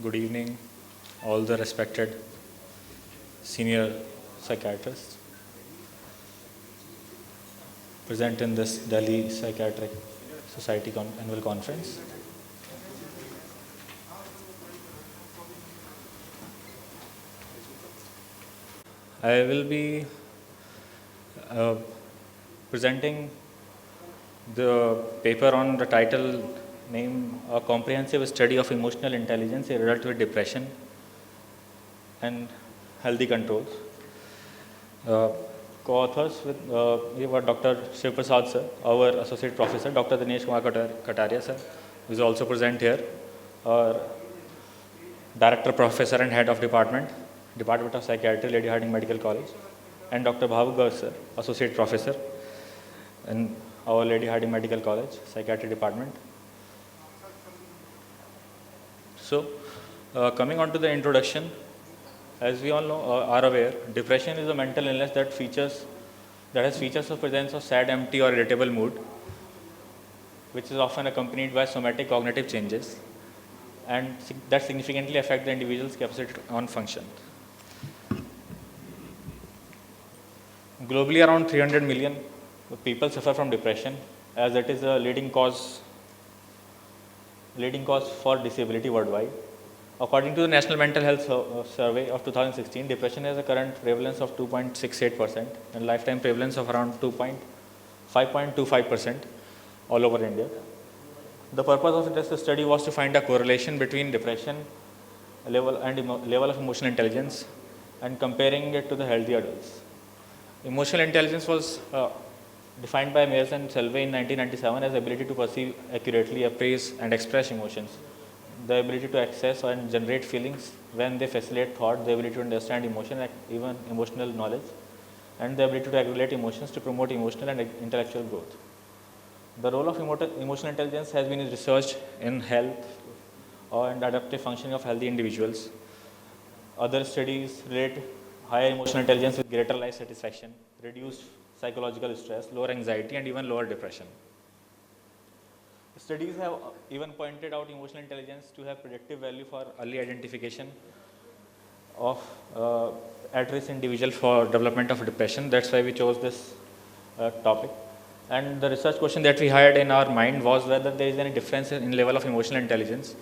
Good evening, all the respected senior psychiatrists present in this Delhi Psychiatric Society annual conference. I will be uh, presenting the paper on the title name A Comprehensive Study of Emotional Intelligence in Adults with Depression and Healthy Controls. Co-authors we were Dr. Shiv Prasad sir, our associate professor, Dr. Dinesh Kumar Kataria sir, who is also present here, our director, professor and head of Department of Psychiatry, Lady Hardinge Medical College, and Dr. Bhavuk Garg sir, associate professor in our Lady Hardinge Medical College, Psychiatry Department. So, coming on to the introduction, as we all know, are aware, depression is a mental illness that has features of presence of sad, empty or irritable mood, which is often accompanied by somatic cognitive changes, and that significantly affect the individual's capacity on function. Globally, around 300 million people suffer from depression, as it is a leading cause for disability worldwide. According to the National Mental Health Survey of 2016, depression has a current prevalence of 2.68% and lifetime prevalence of around 5.25% all over India. The purpose of this study was to find a correlation between depression level of emotional intelligence and comparing it to the healthy adults. Emotional intelligence was defined by Mayers and Selve in 1997 as ability to perceive accurately, appraise and express emotions, the ability to access and generate feelings when they facilitate thought, the ability to understand emotion, even emotional knowledge, and the ability to regulate emotions to promote emotional and intellectual growth. The role of emotional intelligence has been researched in health and adaptive functioning of healthy individuals. Other studies relate higher emotional intelligence with greater life satisfaction, reduced psychological stress, lower anxiety, and even lower depression. Studies have even pointed out emotional intelligence to have predictive value for early identification of at-risk individual for development of depression. That's why we chose this topic. And the research question that we had in our mind was whether there is any difference in level of emotional intelligence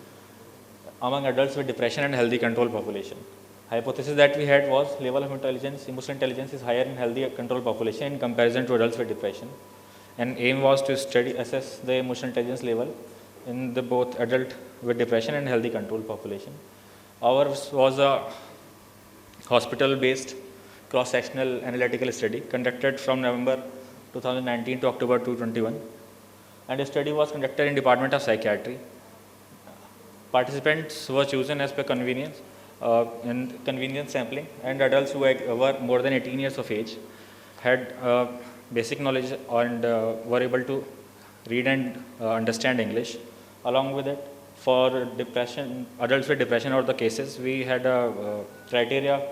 among adults with depression and healthy control population. Hypothesis that we had was level of emotional intelligence is higher in healthy control population in comparison to adults with depression. And aim was to assess the emotional intelligence level in the both adult with depression and healthy control population. Ours was a hospital-based cross-sectional analytical study conducted from November 2019 to October 2021, and the study was conducted in Department of Psychiatry. Participants were chosen as per convenience and convenience sampling, and adults who were more than 18 years of age had basic knowledge and were able to read and understand English. Along with it, for depression, adults with depression or the cases, we had a criteria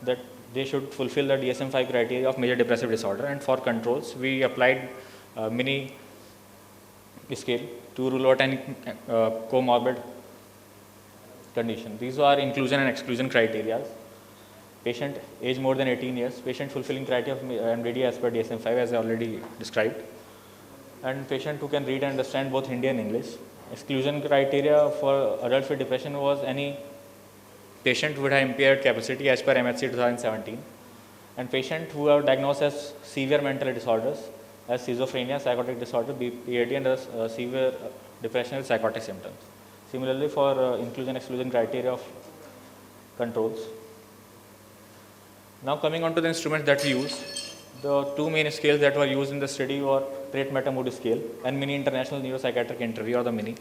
that they should fulfill the DSM-5 criteria of major depressive disorder, and for controls, we applied mini scale to rule out any comorbid condition. These are inclusion and exclusion criteria. Patient age more than 18 years, patient fulfilling criteria of MDD as per DSM-5 as I already described, and patient who can read and understand both Hindi and English. Exclusion criteria for adults with depression was any patient who would have impaired capacity as per MHC 2017, and patient who are diagnosed as severe mental disorders as schizophrenia, psychotic disorder, BPAD, and severe depression with psychotic symptoms. Similarly, for inclusion-exclusion criteria of controls. Now coming on to the instruments that we use, the two main scales that were used in the study were Trait Meta Mood Scale and Mini International Neuropsychiatric Interview, or the Mini.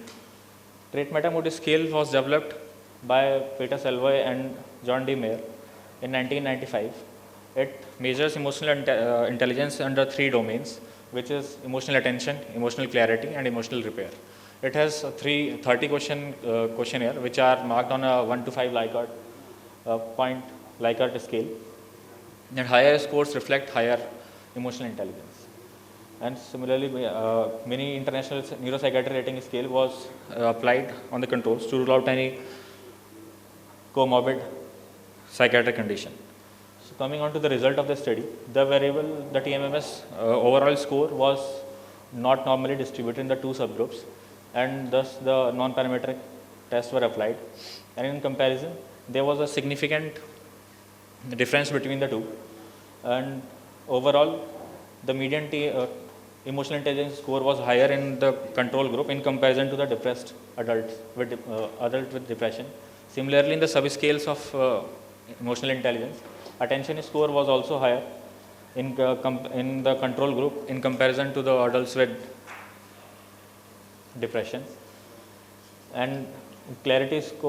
Trait Meta Mood Scale was developed by Peter Selve and John D. Mayer in 1995. It measures emotional intelligence under three domains, which is emotional attention, emotional clarity, and emotional repair. It has 30 questionnaire, which are marked on a 1 to 5 Likert point Likert scale. And higher scores reflect higher emotional intelligence. And similarly, many international neuropsychiatry rating scale was applied on the controls to rule out any comorbid psychiatric condition. So coming on to the result of the study, the variable, the TMMS overall score was not normally distributed in the two subgroups, and thus the non-parametric tests were applied. And in comparison, there was a significant difference between the two. And overall, the median emotional intelligence score was higher in the control group in comparison to the depressed adults with depression. Similarly, in the subscales of emotional intelligence, attention score was also higher in the control group in comparison to the adults with depression. And clarity sub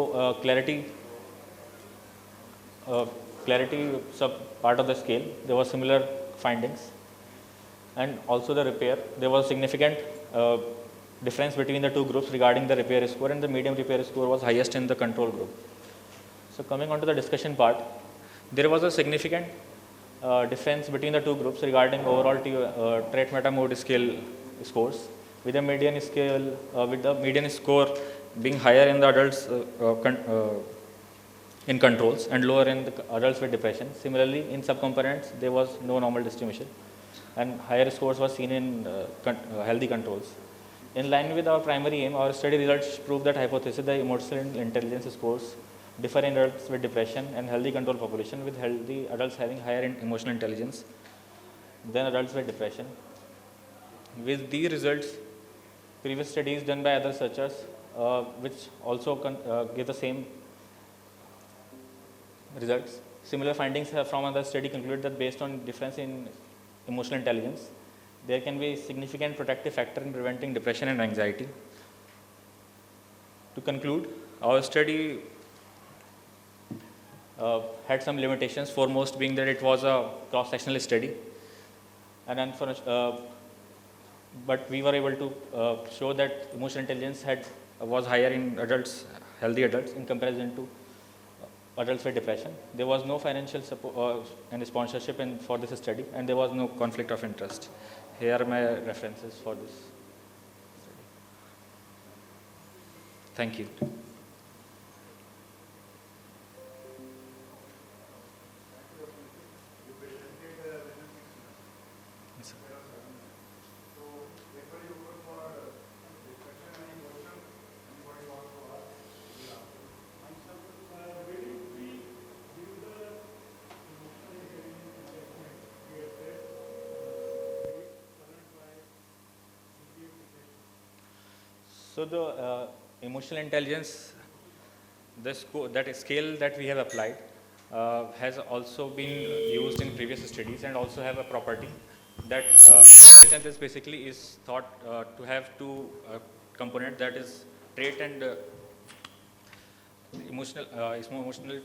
part of the scale, there were similar findings. And also the repair, there was significant difference between the two groups regarding the repair score, and the medium repair score was highest in the control group. So coming on to the discussion part, there was a significant difference between the two groups regarding overall trait meta mood scale scores, with the median score being higher in the adults in controls and lower in the adults with depression. Similarly, in subcomponents, there was no normal distribution, and higher scores were seen in healthy controls. In line with our primary aim, our study results prove that hypothesis the emotional intelligence scores differ in adults with depression and healthy control population, with healthy adults having higher emotional intelligence than adults with depression. With these results, previous studies done by other researchers, which also give the same results. Similar findings from other study conclude that based on difference in emotional intelligence, there can be a significant protective factor in preventing depression and anxiety. To conclude, our study had some limitations, foremost being that it was a cross-sectional study, and but we were able to show that emotional intelligence was higher in adults, healthy adults, in comparison to adults with depression. There was no financial support and sponsorship for this study, and there was no conflict of interest. Here are my references for this study. Thank you. So the emotional intelligence, that scale that we have applied, has also been used in previous studies, and also have a property that intelligence basically is thought to have two components, that is trait and emotional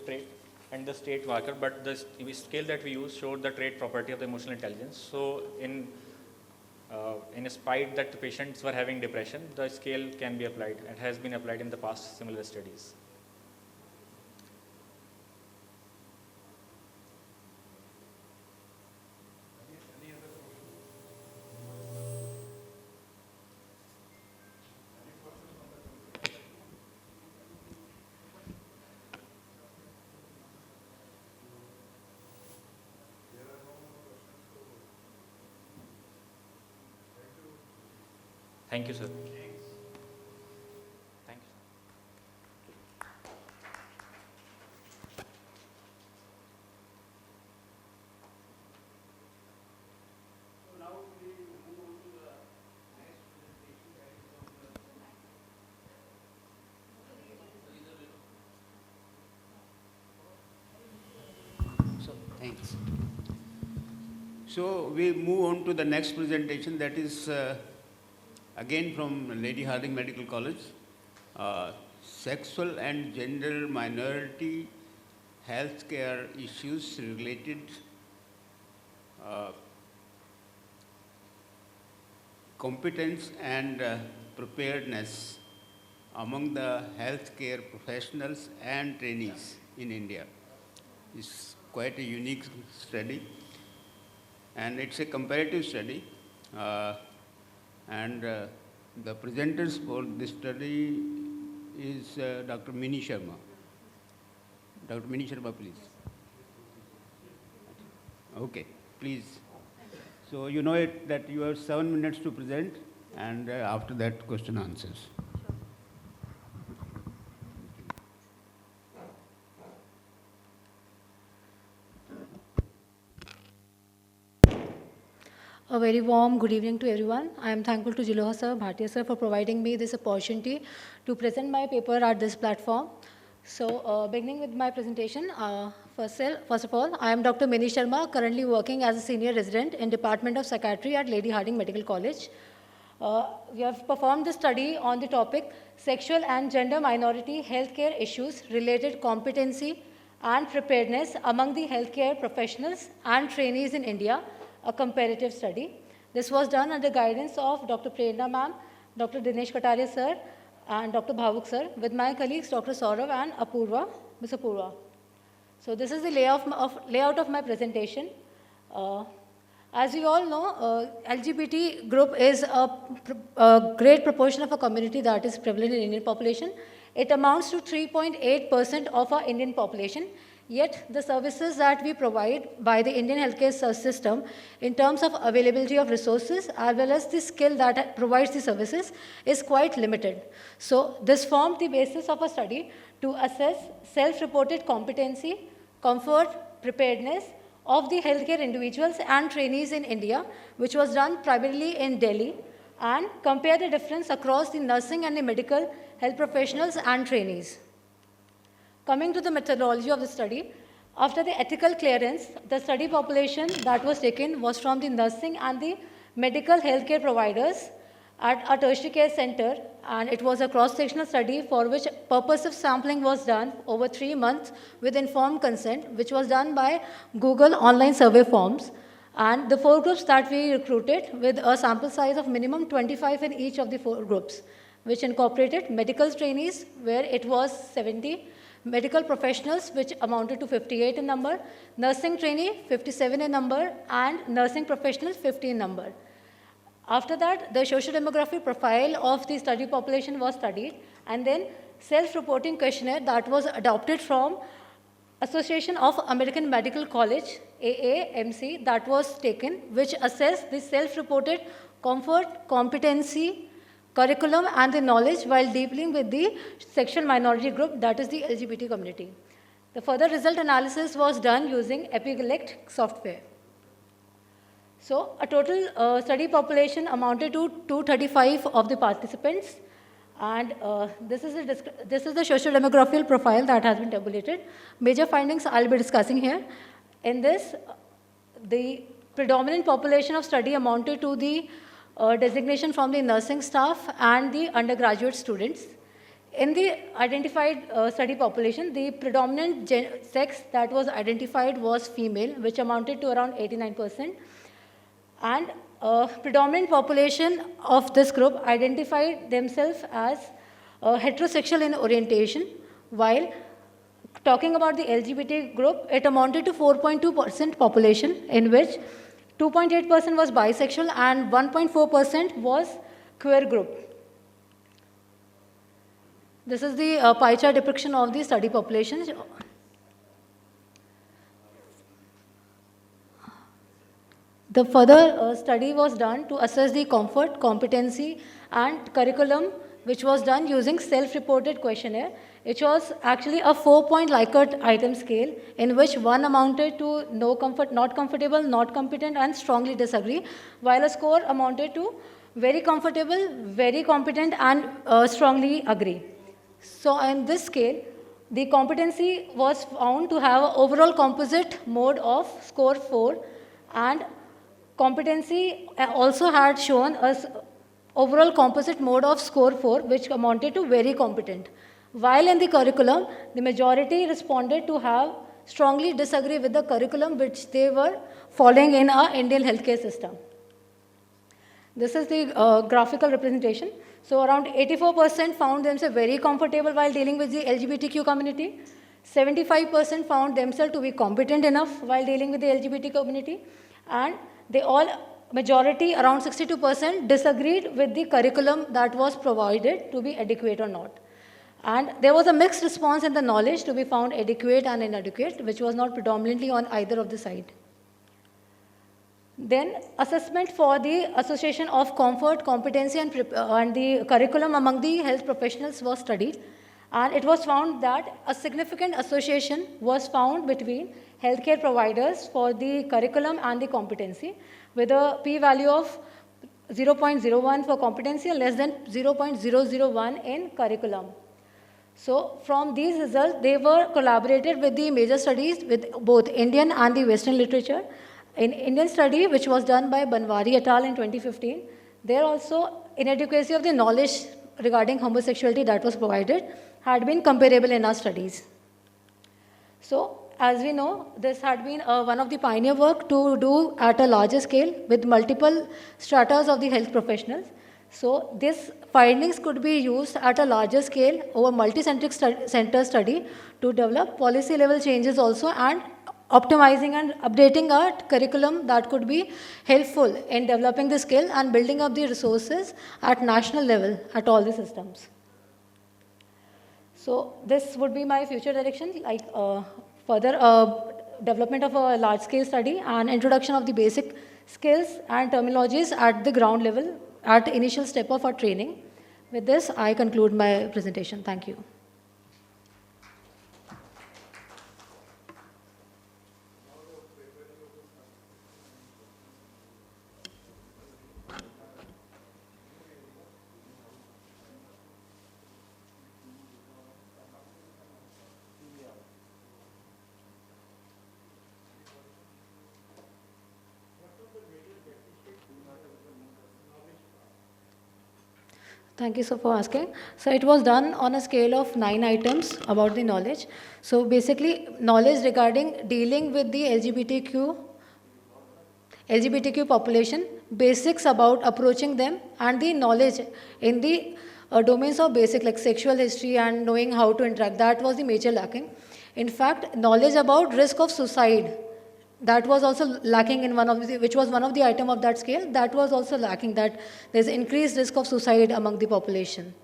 trait and the state marker. But the scale that we use showed the trait property of the emotional intelligence. So in spite that the patients were having depression, the scale can be applied and has been applied in the past similar studies. Thank you, sir. Thank you. So now we move on to the next presentation, that is on the So thanks. So we move on to the next presentation, that is again from Lady Hardinge Medical College, sexual and gender minority healthcare issues related competence and preparedness among the healthcare professionals and trainees in India. It's quite a unique study, and it's a comparative study. And the presenters for this study is Dr. Mini Sharma. Dr. Mini Sharma, please. Okay, please. So you know it, that you have 7 minutes to present, and after that, question answers. A very warm good evening to everyone. I am thankful to Jiloha sir, Bhatia sir for providing me this opportunity to present my paper at this platform. So, beginning with my presentation, first of all, I am Dr. Mini Sharma, currently working as a senior resident in Department of Psychiatry at Lady Hardinge Medical College. We have performed the study on the topic sexual and gender minority healthcare issues related competency and preparedness among the healthcare professionals and trainees in India, a comparative study. This was done under the guidance of Dr. Prerna ma'am, Dr. Dinesh Kataria sir, and Dr. Bhavuk sir, with my colleagues Dr. Saurav and Apurva, Ms. Apurva. So this is the layout of my presentation. As we all know, LGBT group is a great proportion of a community that is prevalent in Indian population. It amounts to 3.8% of our Indian population. Yet, the services that we provide by the Indian healthcare system in terms of availability of resources as well as the skill that provides the services is quite limited. So, this formed the basis of a study to assess self-reported competency, comfort, preparedness of the healthcare individuals and trainees in India, which was done primarily in Delhi, and compare the difference across the nursing and the medical health professionals and trainees. Coming to the methodology of the study, after the ethical clearance, the study population that was taken was from the nursing and the medical healthcare providers at a tertiary care center, and it was a cross-sectional study for which purposive sampling was done over 3 months with informed consent, which was done by Google online survey forms. And the 4 groups that we recruited with a sample size of minimum 25 in each of the 4 groups, which incorporated medical trainees, where it was 70, medical professionals, which amounted to 58 in number, nursing trainee, 57 in number, and nursing professionals, 50 in number. After that, the socio-demographic profile of the study population was studied, and then self-reporting questionnaire that was adopted from Association of American Medical College, AAMC, that was taken, which assessed the self-reported comfort, competency, curriculum and the knowledge while dealing with the sexual minority group, that is the LGBT community. The further result analysis was done using Epilect software. So a total study population amounted to 235 of the participants, and this is the social demographical profile that has been tabulated. Major findings I'll be discussing here. In this, the predominant population of study amounted to the designation from the nursing staff and the undergraduate students. In the identified study population, the predominant sex that was identified was female, which amounted to around 89%. And predominant population of this group identified themselves as heterosexual in orientation, while talking about the LGBT group, it amounted to 4.2% population, in which 2.8% was bisexual and 1.4% was queer group. This is the pie chart depiction of the study population. The further study was done to assess the comfort, competency, and curriculum, which was done using self-reported questionnaire. It was actually a 4-point Likert item scale, in which 1 amounted to no comfort, not comfortable, not competent, and strongly disagree, while a score amounted to very comfortable, very competent, and strongly agree. So in this scale, the competency was found to have an overall composite mode of score 4, and competency also had shown us overall composite mode of score 4, which amounted to very competent. While in the curriculum, the majority responded to have strongly disagree with the curriculum which they were following in our Indian healthcare system. This is the graphical representation. So around 84% found themselves very comfortable while dealing with the LGBTQ community. 75% found themselves to be competent enough while dealing with the LGBT community. And they all, majority, around 62%, disagreed with the curriculum that was provided to be adequate or not. And there was a mixed response in the knowledge to be found adequate and inadequate, which was not predominantly on either of the side. Then assessment for the association of comfort, competency and the curriculum among the health professionals was studied, and it was found that a significant association was found between healthcare providers for the curriculum and the competency, with a p-value of 0.01 for competency and less than 0.001 in curriculum. So from these results, they were collaborated with the major studies with both Indian and the Western literature. In Indian study, which was done by Banwari et al. In 2015, there also inadequacy of the knowledge regarding homosexuality that was provided had been comparable in our studies. So as we know, this had been one of the pioneer work to do at a larger scale with multiple stratas of the health professionals. So these findings could be used at a larger scale over multi-centric center study to develop policy level changes also, and optimizing and updating our curriculum that could be helpful in developing the skill and building up the resources at national level at all the systems. So this would be my future direction, like further development of a large-scale study and introduction of the basic skills and terminologies at the ground level at initial step of our training. With this, I conclude my presentation. Thank you. Thank you, sir, for asking. So it was done on a scale of 9 items about the knowledge. So basically, knowledge regarding dealing with the LGBTQ population, basics about approaching them, and the knowledge in the domains of basic like sexual history and knowing how to interact. That was the major lacking. In fact, knowledge about risk of suicide, that was also lacking in which was one of the item of that scale. That was also lacking, that there's increased risk of suicide among the population.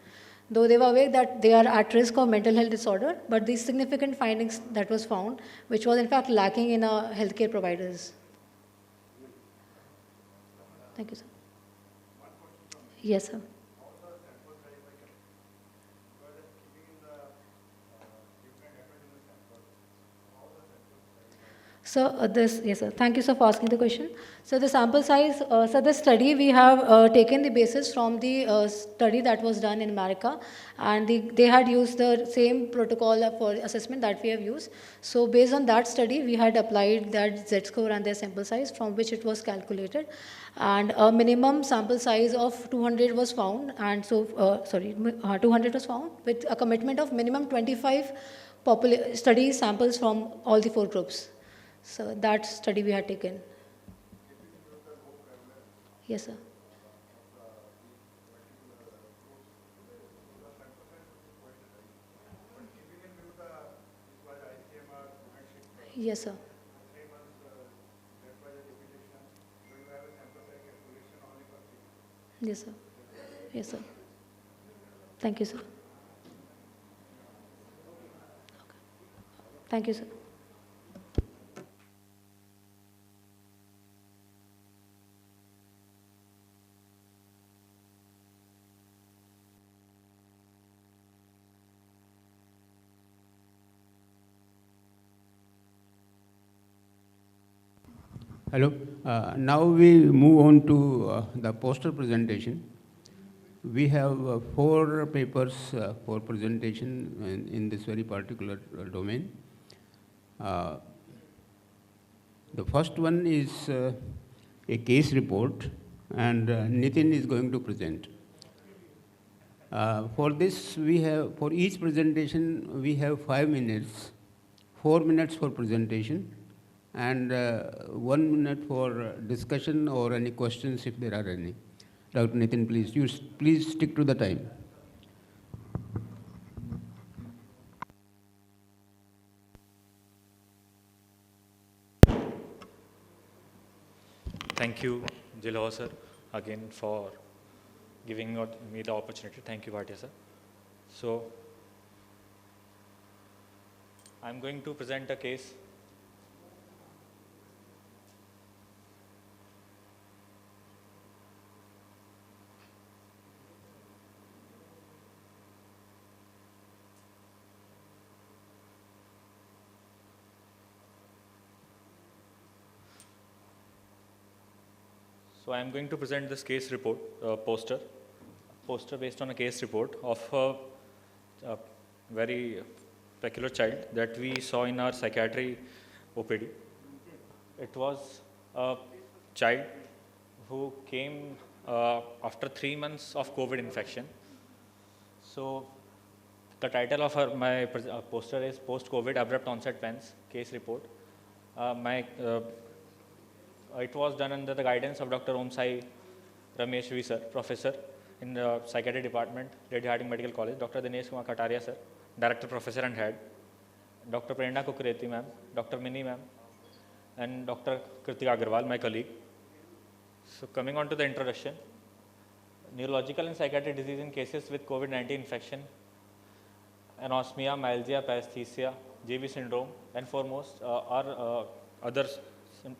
Though they were aware that they are at risk of mental health disorder, but these significant findings that was found, which was in fact lacking in our healthcare providers. Thank you, sir. Yes, sir. So yes, sir. Thank you, sir, for asking the question. So the sample size, so the study we have taken the basis from the study that was done in America, and they had used the same protocol for assessment that we have used. So based on that study, we had applied that Z-score and their sample size from which it was calculated, and a minimum sample size of 200 was found, and so 200 was found with a commitment of minimum 25 study samples from all the 4 groups. So that study we had taken. Yes, sir. Yes, sir. Yes, sir. Yes, sir. Thank you, sir. Okay. Thank you, sir. Hello. Now we move on to the poster presentation. We have 4 papers for presentation in this very particular domain. The first one is a case report, and Nitin is going to present. For this, for each presentation, we have 5 minutes, 4 minutes for presentation, and 1 minute for discussion or any questions if there are any. Dr. Nitin, please stick to the time. Thank you, Jiloha sir, again for giving me the opportunity. Thank you, Bhatia sir. So, I'm going to present a case. So I am going to present this case report poster based on a case report of a very peculiar child that we saw in our psychiatry OPD. It was a child who came after 3 months of COVID infection. So the title of my poster is Post-COVID Abrupt Onset PENS Case Report. It was done under the guidance of Dr. Om Sai Ramesh V. Sir, Professor in the Psychiatry Department, Lady Harding Medical College, Dr. Dinesh Kumar Kataria Sir, Director, Professor and Head, Dr. Prerna Kukureti Ma'am, Dr. Mini Ma'am, and Dr. Kritika Agarwal, my colleague. So coming on to the introduction, neurological and psychiatric disease in cases with COVID-19 infection, anosmia, myalgia, paresthesia, JB syndrome, and foremost are others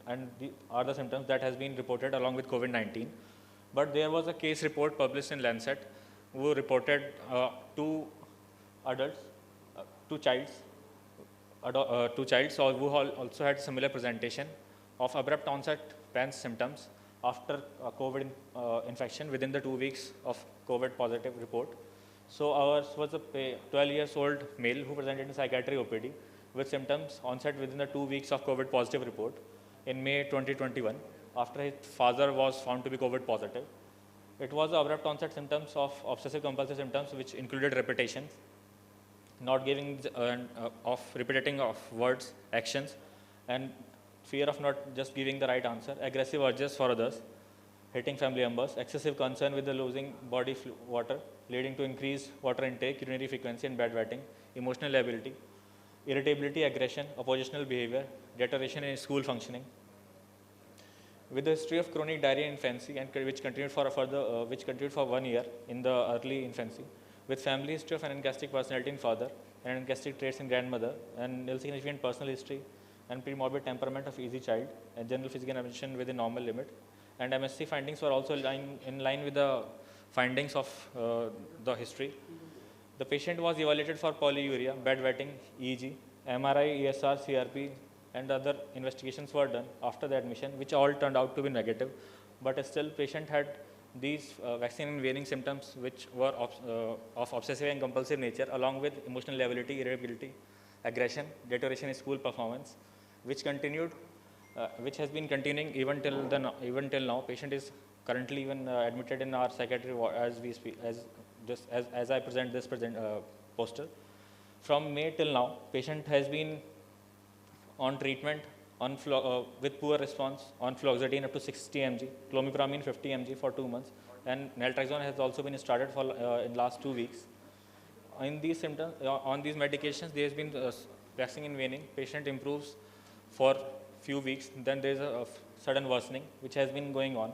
and are the symptoms that has been reported along with COVID-19. But there was a case report published in Lancet who reported two adults, two childs who also had similar presentation of abrupt onset PENS symptoms after COVID infection within the 2 weeks of COVID positive report. So ours was a 12 years old male who presented in psychiatry OPD with symptoms onset within the 2 weeks of COVID positive report in May 2021 after his father was found to be COVID positive. It was abrupt onset symptoms of obsessive compulsive symptoms which included repetition, not giving of repeating of words, actions, and fear of not just giving the right answer, aggressive urges for others, hitting family members, excessive concern with the losing body water, leading to increased water intake, urinary frequency, and bedwetting, emotional lability, irritability, aggression, oppositional behavior, deterioration in school functioning. With the history of chronic diarrhea in infancy and which continued for 1 year in the early infancy, with family history of anagastric personality in father, and anagastric traits in grandmother, and nil significant personal history, and premorbid temperament of easy child, and general physical dimension within normal limit. And MSc findings were also in line with the findings of the history. The patient was evaluated for polyuria, bedwetting, EEG, MRI, ESR, CRP, and other investigations were done after the admission, which all turned out to be negative. But still, patient had these vaccine-invading symptoms, which were of obsessive and compulsive nature, along with emotional lability, irritability, aggression, deterioration in school performance, which continued, which has been continuing even till now. Patient is currently even admitted in our psychiatry ward as we speak, as I present this poster. From May till now, patient has been on treatment with poor response on fluoxetine up to 60 mg, clomipramine 50 mg for 2 months, and naltrexone has also been started for in last 2 weeks. In these symptoms, on these medications, there has been waxing and waning. Patient improves for few weeks, then there is a sudden worsening which has been going on.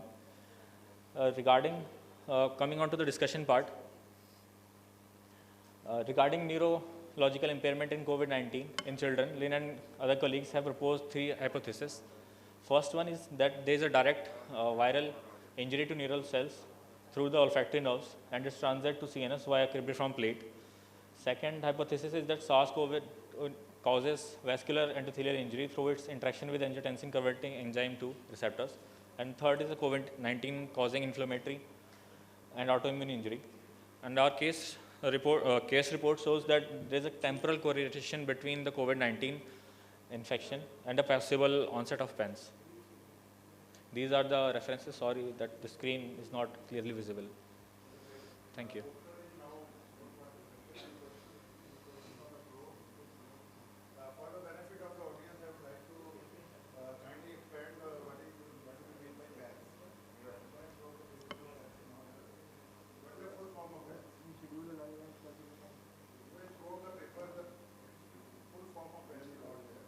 Coming on to the discussion part, regarding neurological impairment in COVID-19 in children, Lin and other colleagues have proposed 3 hypotheses. First one is that there is a direct viral injury to neural cells through the olfactory nerves and is transferred to CNS via cribriform plate. Second hypothesis is that SARS-CoV causes vascular endothelial injury through its interaction with angiotensin converting enzyme 2 receptors. And third is the COVID-19 causing inflammatory and autoimmune injury. And our case report shows that there is a temporal correlation between the COVID-19 infection and the possible onset of PENS. These are the references. Sorry that the screen is not clearly visible. Thank you. For the benefit of the audience, I would like to kindly expand what do you mean by PENS? What is the full form of PENS? Will show the paper, the full form of PENS is out there.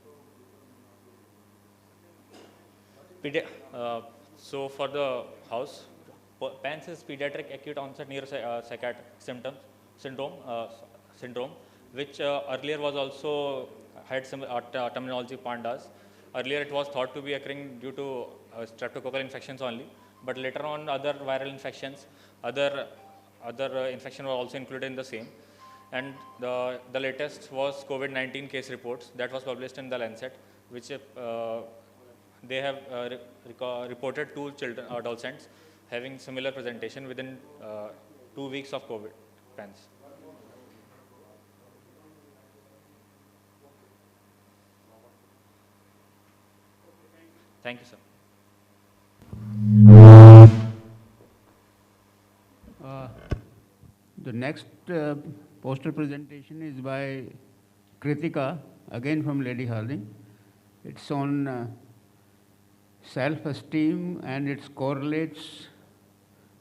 So for the house, PANS is pediatric acute onset neuropsychiatric syndrome, which earlier was also had some terminology pandas. Earlier, it was thought to be occurring due to streptococcal infections only, but later on, other viral infections, other infection were also included in the same. And the latest was COVID-19 case reports that was published in the Lancet, which they have reported 2 children, adolescents, having similar presentation within 2 weeks of COVID pans. Thank you, sir. The next poster presentation is by Kritika, again from Lady Harding. It's on self-esteem and it correlates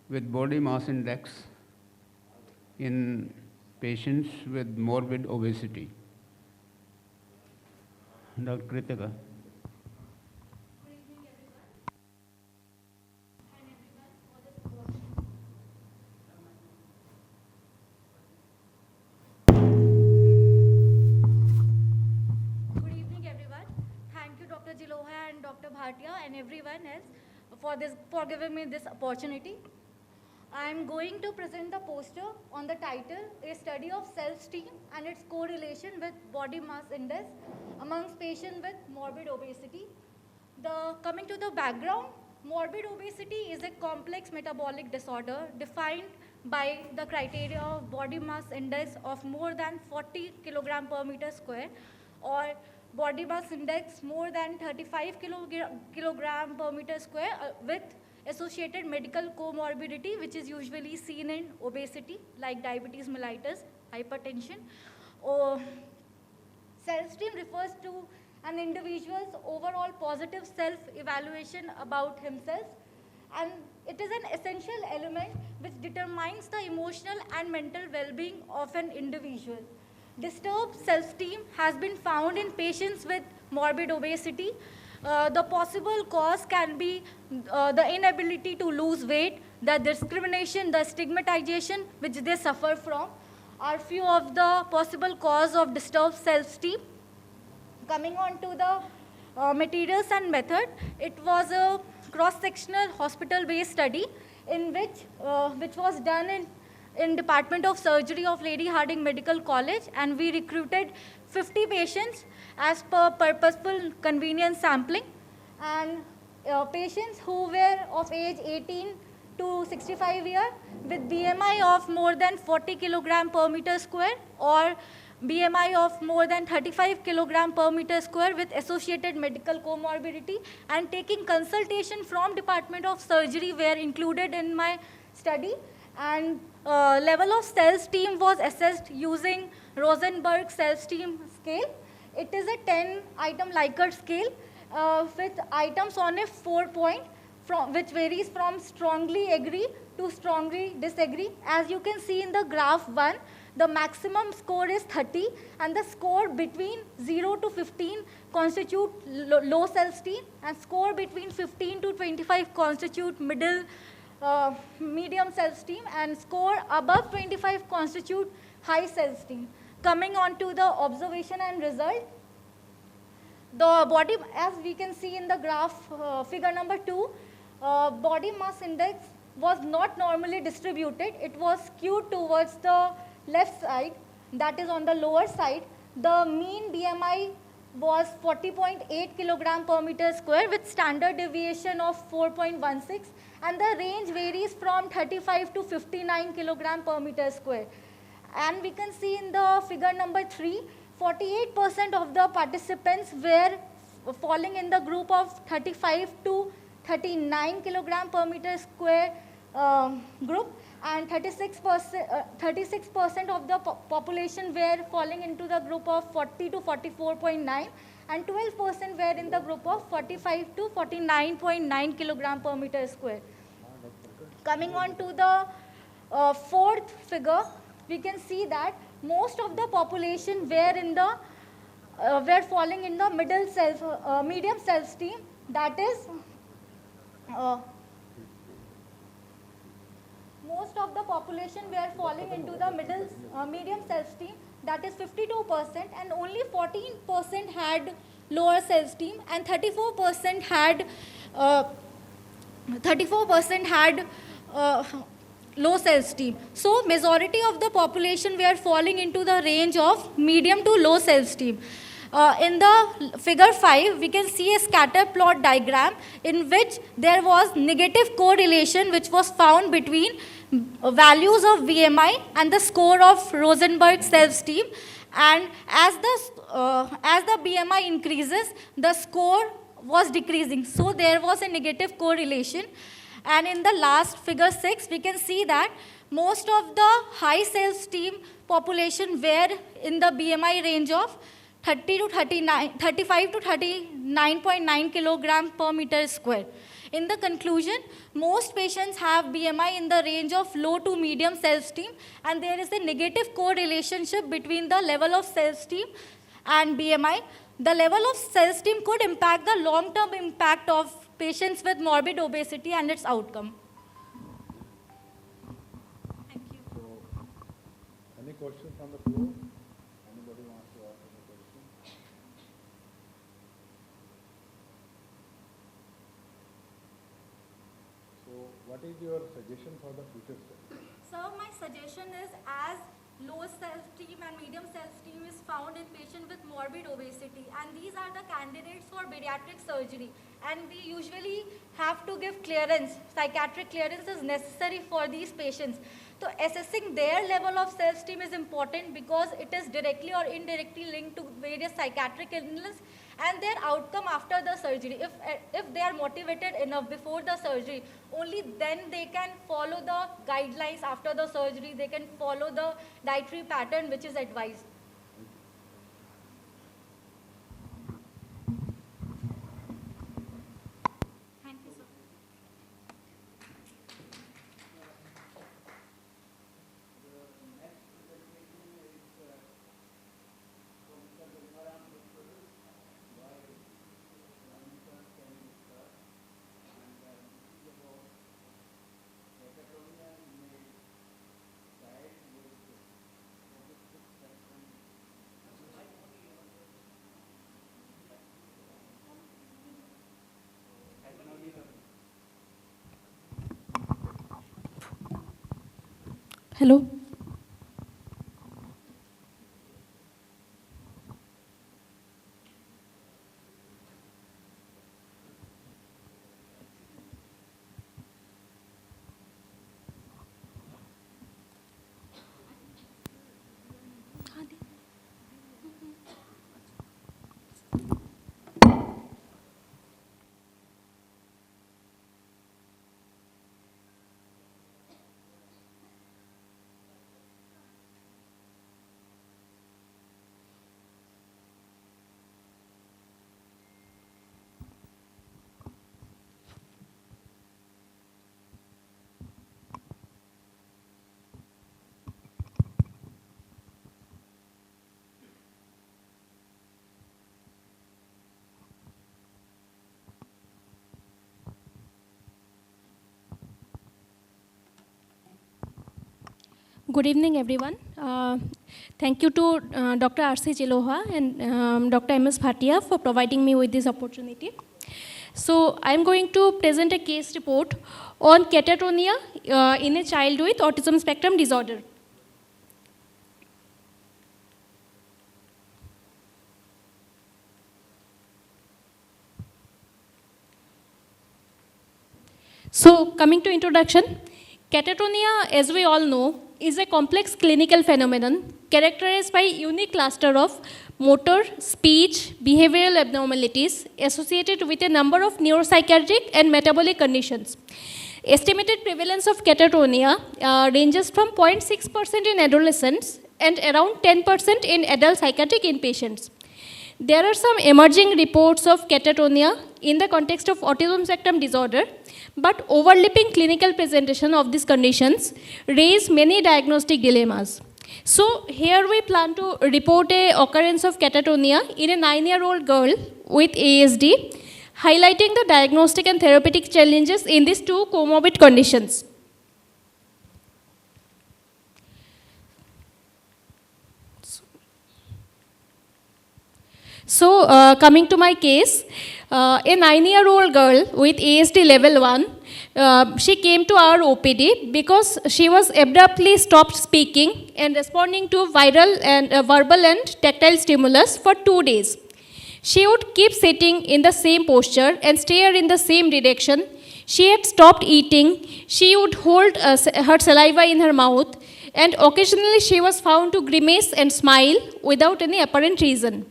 with body mass index in patients with morbid obesity. Dr. Kritika. Good evening, everyone. Thank you, Dr. Jiloha and Dr. Bhatia and everyone else for giving me this opportunity. I am going to present the poster on the title, A Study of Self-Esteem and its Correlation with Body Mass Index amongst patients with morbid obesity. Coming to the background, morbid obesity is a complex metabolic disorder defined by the criteria of body mass index of more than 40 kilogram per meter square or body mass index more than 35 kilogram per meter square with associated medical comorbidity, which is usually seen in obesity like diabetes mellitus, hypertension. Or self-esteem refers to an individual's overall positive self-evaluation about himself, and it is an essential element which determines the emotional and mental well-being of an individual. Disturbed self-esteem has been found in patients with morbid obesity. The possible cause can be the inability to lose weight, the discrimination, the stigmatization which they suffer from are few of the possible cause of disturbed self-esteem. Coming on to the materials and method, it was a cross-sectional hospital-based study in which was done in Department of Surgery of Lady Harding Medical College, and we recruited 50 patients as per purposeful convenience sampling, and patients who were of age 18 to 65 years with BMI of more than 40 kilogram per meter square or BMI of more than 35 kilogram per meter square with associated medical comorbidity and taking consultation from Department of Surgery were included in my study, and level of self-esteem was assessed using Rosenberg self-esteem scale. It is a 10-item Likert scale with items on a 4-point which varies from strongly agree to strongly disagree. As you can see in the graph 1, the maximum score is 30 and the score between 0 to 15 constitute low self-esteem and score between 15 to 25 constitute medium self-esteem and score above 25 constitute high self-esteem. Coming on to the observation and result, the body, as we can see in the graph figure number 2, body mass index was not normally distributed. It was skewed towards the left side, that is on the lower side. The mean BMI was 40.8 kilogram per meter square with standard deviation of 4.16, and the range varies from 35 to 59 kilogram per meter square. And we can see in the figure number 3, 48% of the participants were falling in the group of 35 to 39 kilogram per meter square group, and 36% of the population were falling into the group of 40 to 44.9, and 12% were in the group of 45 to 49.9 kilogram per meter square. Coming on to the fourth figure, we can see that most of the population were falling in the medium self-esteem, that is most of the population were falling into the medium self-esteem, that is 52%, and only 14% had lower self-esteem, and 34% had uh, 34% had low self-esteem. So majority of the population were falling into the range of medium to low self-esteem. In the figure 5, we can see a scatter plot diagram in which there was negative correlation which was found between values of BMI and the score of Rosenberg self-esteem. And as the BMI increases, the score was decreasing. So there was a negative correlation. And in the last figure 6, we can see that most of the high self-esteem population were in the BMI range of 35 to 39.9 kilogram per meter square. In the conclusion, most patients have BMI in the range of low to medium self-esteem, and there is a negative correlation between the level of self-esteem and BMI. The level of self-esteem could impact the long-term impact of patients with morbid obesity and its outcome. Thank you. So, any questions from the floor? Anybody wants to ask any question? So, what is your suggestion for the future study? So my suggestion is, as low self-esteem and medium self-esteem is found in patients with morbid obesity, and these are the candidates for bariatric surgery, and we usually have to give clearance, psychiatric clearance is necessary for these patients. So assessing their level of self-esteem is important because it is directly or indirectly linked to various psychiatric illness and their outcome after the surgery. If they are motivated enough before the surgery, only then they can follow the guidelines after the surgery, they can follow the dietary pattern which is advised. Thank you, sir. Hello. Good evening, everyone. Thank you to Dr. R.C. Jiloha and Dr. M.S. Bhatia for providing me with this opportunity. So I'm going to present a case report on catatonia in a child with autism spectrum disorder. So coming to introduction, catatonia, as we all know, is a complex clinical phenomenon characterized by a unique cluster of motor, speech, behavioral abnormalities associated with a number of neuropsychiatric and metabolic conditions. Estimated prevalence of catatonia ranges from 0.6% in adolescents and around 10% in adult psychiatric inpatients. There are some emerging reports of catatonia in the context of autism spectrum disorder, but overlapping clinical presentation of these conditions raise many diagnostic dilemmas. So here we plan to report a occurrence of catatonia in a 9-year-old girl with ASD, highlighting the diagnostic and therapeutic challenges in these two comorbid conditions. So, coming to my case, a 9-year-old girl with ASD level 1, she came to our OPD because she was abruptly stopped speaking and responding to viral and verbal and tactile stimulus for 2 days. She would keep sitting in the same posture and stare in the same direction. She had stopped eating. She would hold her saliva in her mouth, and occasionally she was found to grimace and smile without any apparent reason.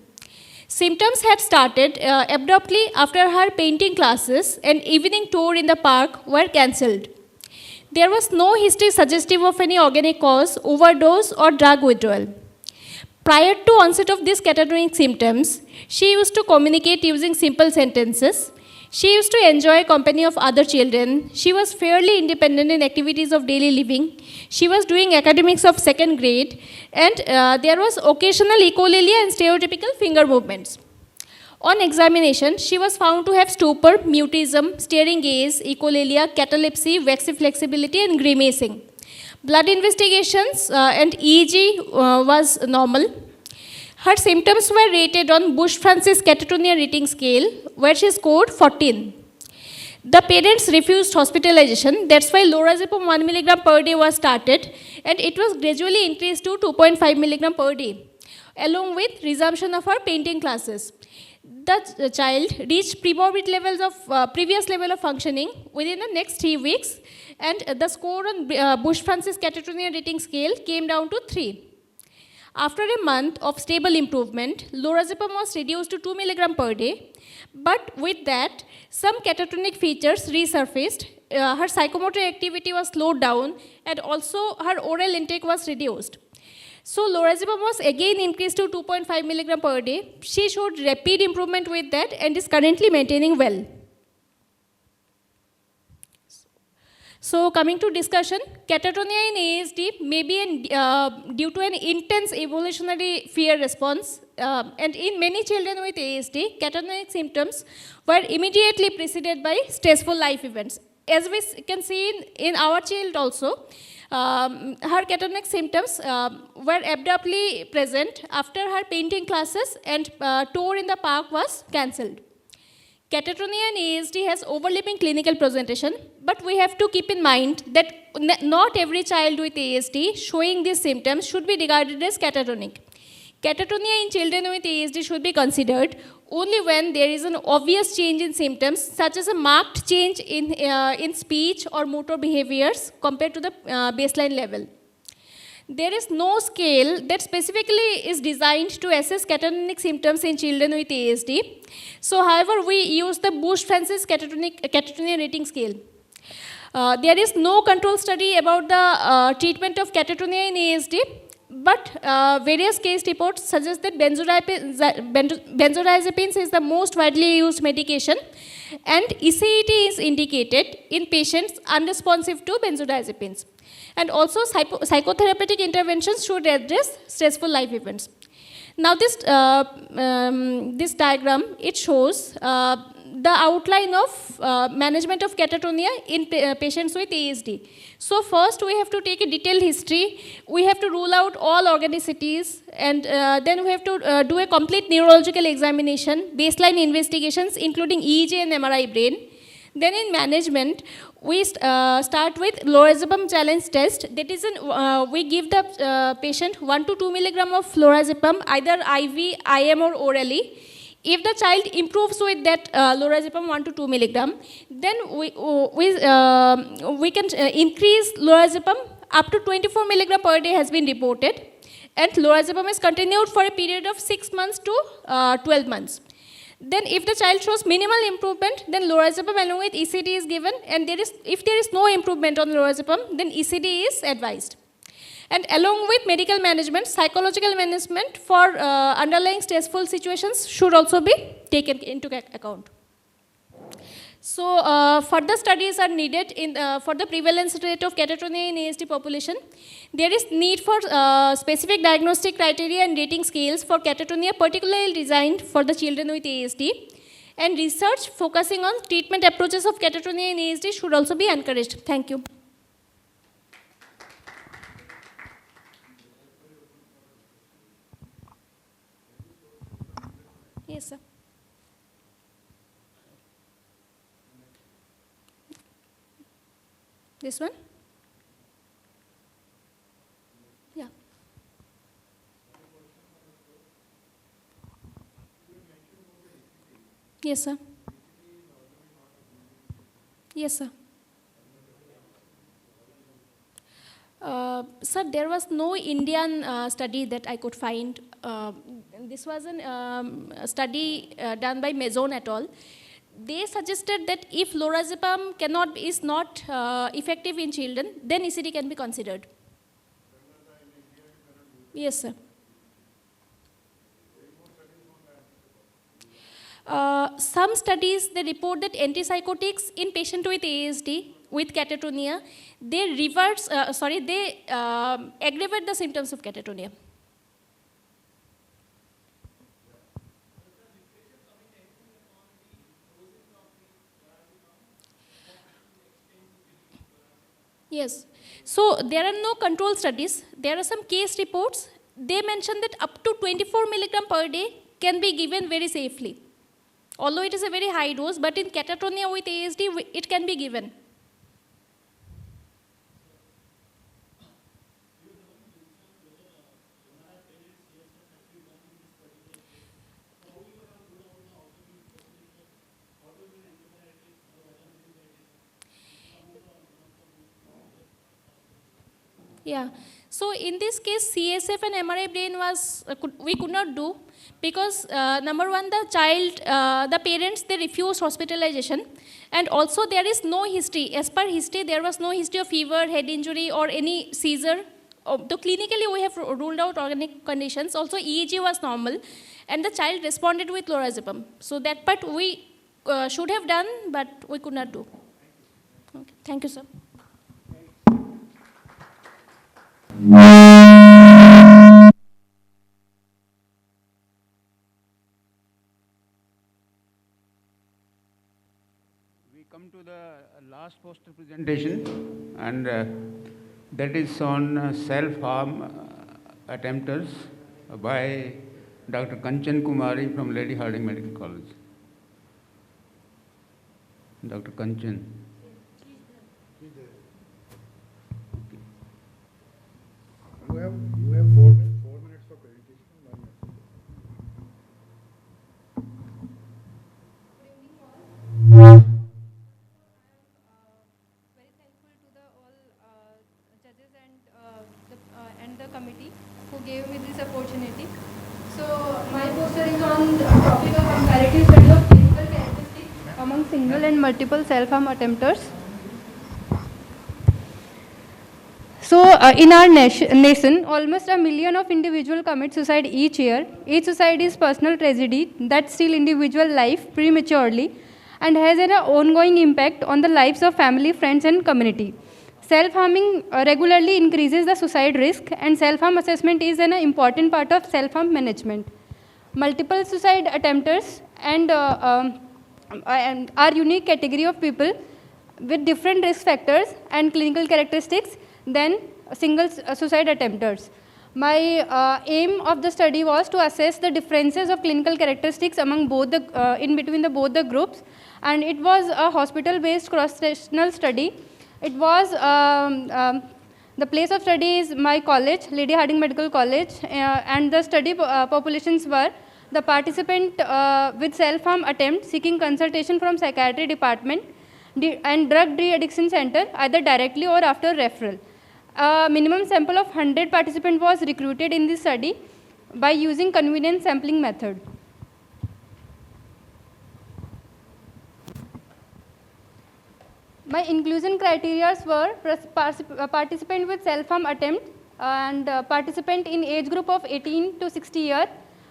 Symptoms had started abruptly after her painting classes, and evening tour in the park were cancelled. There was no history suggestive of any organic cause, overdose, or drug withdrawal. Prior to onset of these catatonic symptoms, she used to communicate using simple sentences. She used to enjoy company of other children. She was fairly independent in activities of daily living. She was doing academics of 2nd grade, and there was occasional echolalia and stereotypical finger movements. On examination, she was found to have stupor, mutism, staring gaze, echolalia, catalepsy, waxy flexibility, and grimacing. Blood investigations and EEG was normal. Her symptoms were rated on Bush-Francis catatonia rating scale, where she scored 14. The parents refused hospitalization. That's why lorazepam 1 milligram per day was started, and it was gradually increased to 2.5 milligram per day, along with resumption of her painting classes. The child reached premorbid levels of previous level of functioning within the next 3 weeks, and the score on Bush-Francis catatonia rating scale came down to 3. After a month of stable improvement, lorazepam was reduced to 2 milligram per day, but with that, some catatonic features resurfaced. Her psychomotor activity was slowed down, and also her oral intake was reduced. So lorazepam was again increased to 2.5 milligram per day. She showed rapid improvement with that and is currently maintaining well. So coming to discussion, catatonia in ASD may be due to an intense evolutionary fear response, and in many children with ASD, catatonic symptoms were immediately preceded by stressful life events. As we can see in our child also, her catatonic symptoms were abruptly present after her painting classes, and tour in the park was cancelled. Catatonia and ASD has overlapping clinical presentation, but we have to keep in mind that not every child with ASD showing these symptoms should be regarded as catatonic. Catatonia in children with ASD should be considered only when there is an obvious change in symptoms, such as a marked change in speech or motor behaviors compared to the baseline level. There is no scale that specifically is designed to assess catatonic symptoms in children with ASD. So, however, we use the Bush-Francis catatonia rating scale. There is no control study about the treatment of catatonia in ASD, but various case reports suggest that benzodiazepines is the most widely used medication, and ECET is indicated in patients unresponsive to benzodiazepines. And also psychotherapeutic interventions should address stressful life events. Now this diagram, it shows the outline of management of catatonia in patients with ASD. So first we have to take a detailed history, we have to rule out all organicities, and then we have to do a complete neurological examination, baseline investigations including EEG and MRI brain. Then in management, we start with lorazepam challenge test. That is, we give the patient 1 to 2 milligram of lorazepam, either IV, IM or orally. If the child improves with that lorazepam 1 to 2 milligram, then we can increase lorazepam up to 24 milligram per day has been reported. And lorazepam is continued for a period of 6 months to 12 months. Then if the child shows minimal improvement, then lorazepam along with ECD is given, and if there is no improvement on lorazepam, then ECD is advised. And along with medical management, psychological management for underlying stressful situations should also be taken into account. So further studies are needed for the prevalence rate of catatonia in ASD population. There is need for specific diagnostic criteria and rating scales for catatonia, particularly designed for the children with ASD. And research focusing on treatment approaches of catatonia in ASD should also be encouraged. Thank you. Yes, sir. This one? Yeah. Yes, sir. Yes, sir. Sir, there was no Indian study that I could find. This was a study done by Maison et al. They suggested that if lorazepam is not effective in children, then ECD can be considered. Yes, sir. Some studies, they report that antipsychotics in patient with ASD, with catatonia, they aggravate the symptoms of catatonia. Yes. So there are no control studies. There are some case reports. They mention that up to 24 milligram per day can be given very safely. Although it is a very high dose, but in catatonia with ASD, it can be given. Yeah. So in this case, CSF and MRI brain was we could not do because number one, the child, the parents, they refused hospitalization, and also there is no history. As per history, there was no history of fever, head injury, or any seizure. So clinically, we have ruled out organic conditions. Also, EEG was normal, and the child responded with lorazepam. So that part we should have done, but we could not do. Okay. Thank you, sir. We come to the last poster presentation, and that is on self-harm attempters by Dr. Kanchan Kumari from Lady Hardinge Medical College. Dr. Kanchan. You have 4 minutes for presentation. 1 minute. Very thankful to the all judges and the committee who gave me this opportunity. So my poster is on the topic of comparative study of clinical characteristics among single and multiple self-harm attempters. So in our nation, almost 1 million of individuals commit suicide each year. Each suicide is personal tragedy that steals individual life prematurely and has an ongoing impact on the lives of family, friends, and community. Self-harming regularly increases the suicide risk, and self-harm assessment is an important part of self-harm management. Multiple suicide attempters and are unique category of people with different risk factors and clinical characteristics than single suicide attempters. My aim of the study was to assess the differences of clinical characteristics among both the in between both the groups, and it was a hospital-based cross-sectional study. It was the place of study is my college, Lady Hardinge Medical College, and the study populations were the participant with self-harm attempt seeking consultation from psychiatry department and drug de-addiction center either directly or after referral. A minimum sample of 100 participants was recruited in this study by using convenient sampling method. My inclusion criteria were participant with self-harm attempt and participant in age group of 18 to 60 years,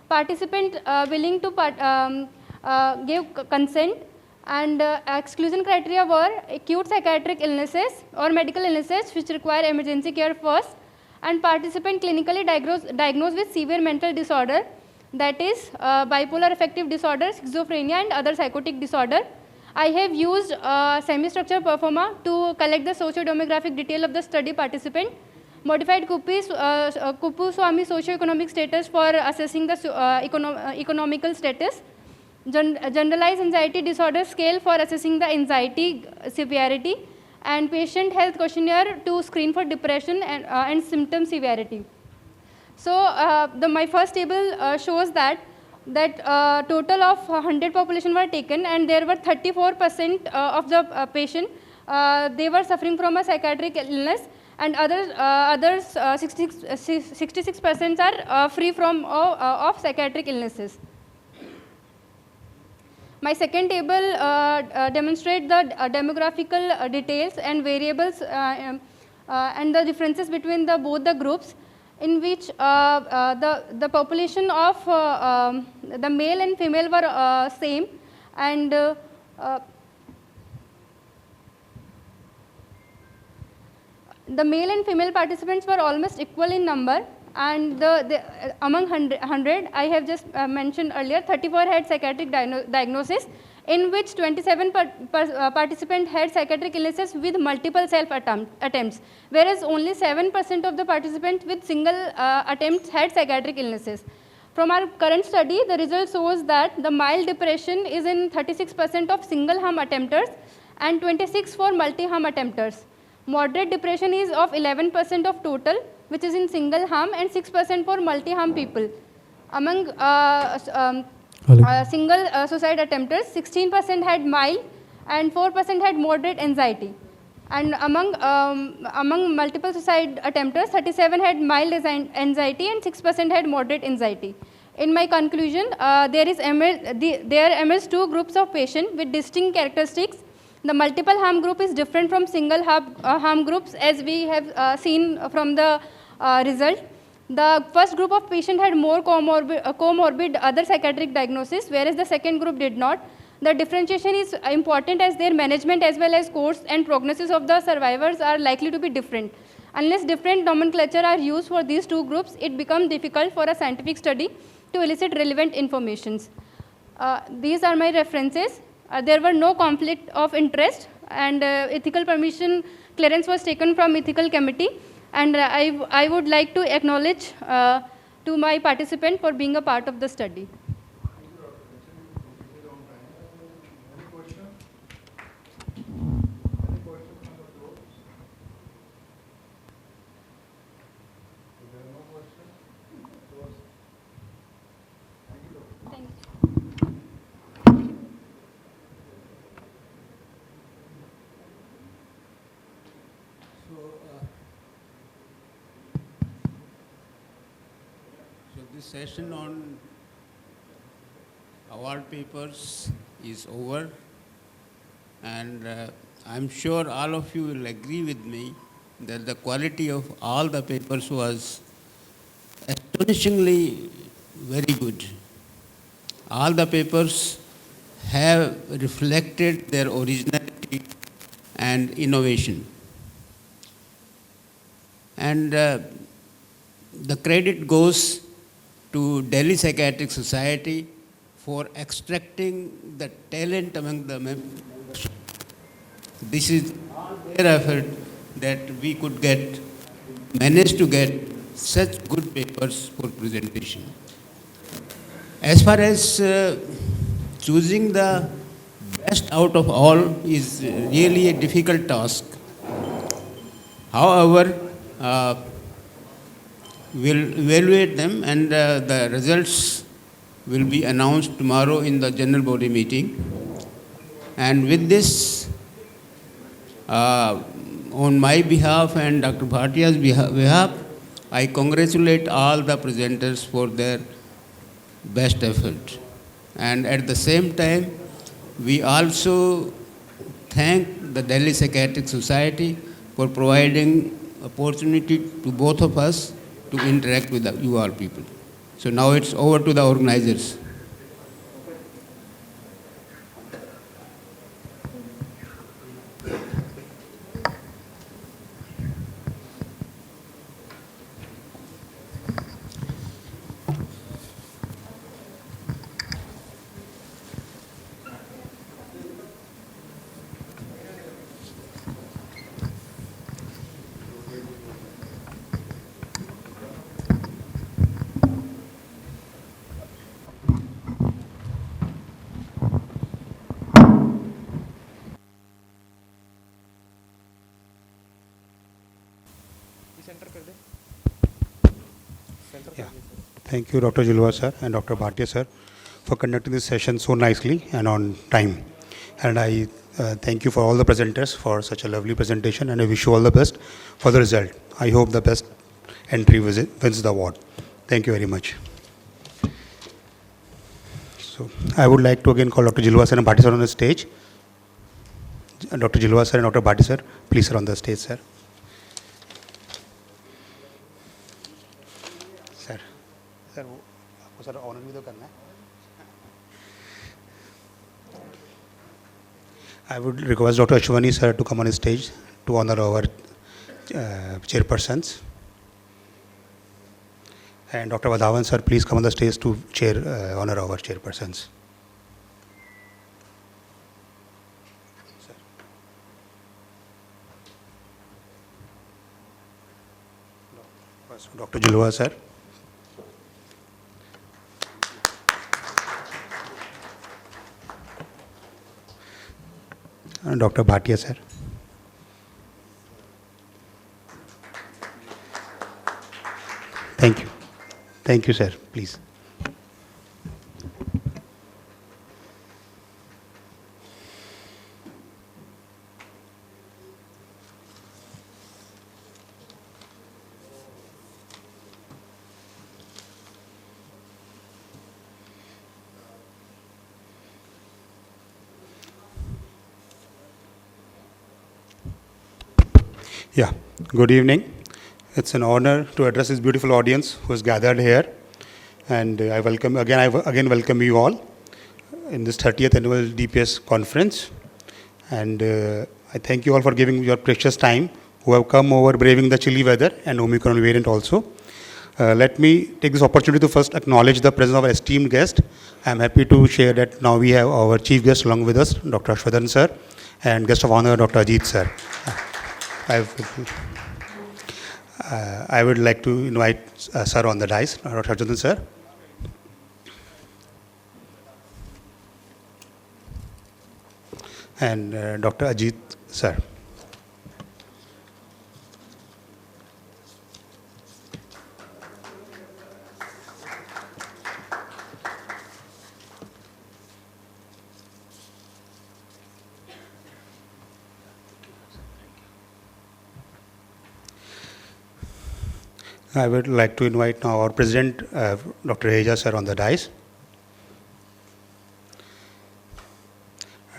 participant willing to give consent, and exclusion criteria were acute psychiatric illnesses or medical illnesses which require emergency care first, and participant clinically diagnosed with severe mental disorder, that is bipolar affective disorder, schizophrenia, and other psychotic disorder. I have used semi-structured performa to collect the socio-demographic detail of the study participant, modified Kupu-Swami socio-economic status for assessing the economical status, generalized anxiety disorder scale for assessing the anxiety severity, and patient health questionnaire to screen for depression and symptom severity. So my first table shows that total of 100 population were taken, and there were 34% of the patient they were suffering from a psychiatric illness, and others 66% are free from of psychiatric illnesses. My second table demonstrates the demographical details and variables and the differences between both the groups, in which the population of the male and female were same, and the male and female participants were almost equal in number, and among 100, I have just mentioned earlier, 34 had psychiatric diagnosis, in which 27 participants had psychiatric illnesses with multiple self-attempts, whereas only 7% of the participants with single attempts had psychiatric illnesses. From our current study, the result shows that the mild depression is in 36% of single harm attempters and 26 for multi-harm attempters. Moderate depression is of 11% of total, which is in single harm, and 6% for multi-harm people. Among single suicide attempters, 16% had mild and 4% had moderate anxiety. And among multiple suicide attempters, 37 had mild anxiety and 6% had moderate anxiety. In my conclusion, there emerged two groups of patients with distinct characteristics. The multiple harm group is different from single harm groups, as we have seen from the result. The first group of patients had more comorbid other psychiatric diagnosis, whereas the second group did not. The differentiation is important as their management as well as course and prognosis of the survivors are likely to be different. Unless different nomenclature are used for these two groups, it becomes difficult for a scientific study to elicit relevant informations. These are my references. There were no conflict of interest, and ethical permission clearance was taken from ethical committee, and I would like to acknowledge to my participant for being a part of the study. Any question? Any question from the floor? If there are no questions, close. Thank you, Doctor. Thank you. So this session on award papers is over, and I'm sure all of you will agree with me that the quality of all the papers was astonishingly very good. All the papers have reflected their originality and innovation. And the credit goes to Delhi Psychiatric Society for extracting the talent among the members. This is all their effort that we could manage to get such good papers for presentation. As far as choosing the best out of all is really a difficult task. However, we'll evaluate them, and the results will be announced tomorrow in the general body meeting. And with this, on my behalf and Dr. Bhatia's behalf, I congratulate all the presenters for their best effort. And at the same time, we also thank the Delhi Psychiatric Society for providing opportunity to both of us to interact with you all people. So now it's over to the organizers. Yeah. Thank you, Dr. Jilwa sir and Dr. Bhatia sir, for conducting this session so nicely and on time. And I thank you for all the presenters for such a lovely presentation, and I wish you all the best for the result. I hope the best entry wins the award. Thank you very much. So I would like to again call Dr. Jilwa sir and Bhatia sir on the stage. Dr. Jilwa sir and Dr. Bhatia sir, please sir on the stage, sir. Sir, sir, आपको sir honour भी तो करना है. I would request Dr. Ashwani sir to come on stage to honor our chairpersons. And Dr. Vadhavan sir, please come on the stage to honor our chairpersons. Dr. Jilwa sir. And Dr. Bhatia sir. Thank you. Thank you, sir. Please. Yeah, good evening. It's an honor to address this beautiful audience who is gathered here. And I again welcome you all in this 30th annual DPS conference. And I thank you all for giving your precious time, who have come over braving the chilly weather and Omicron variant also. Let me take this opportunity to first acknowledge the presence of our esteemed guest. I'm happy to share that now we have our chief guest along with us, Dr. Ashwadhan sir, and guest of honor, Dr. Ajit sir. I would like to invite sir on the dais, Dr. Ashwadhan sir. And Dr. Ajit sir. I would like to invite now our President, Dr. Reja sir, on the dais.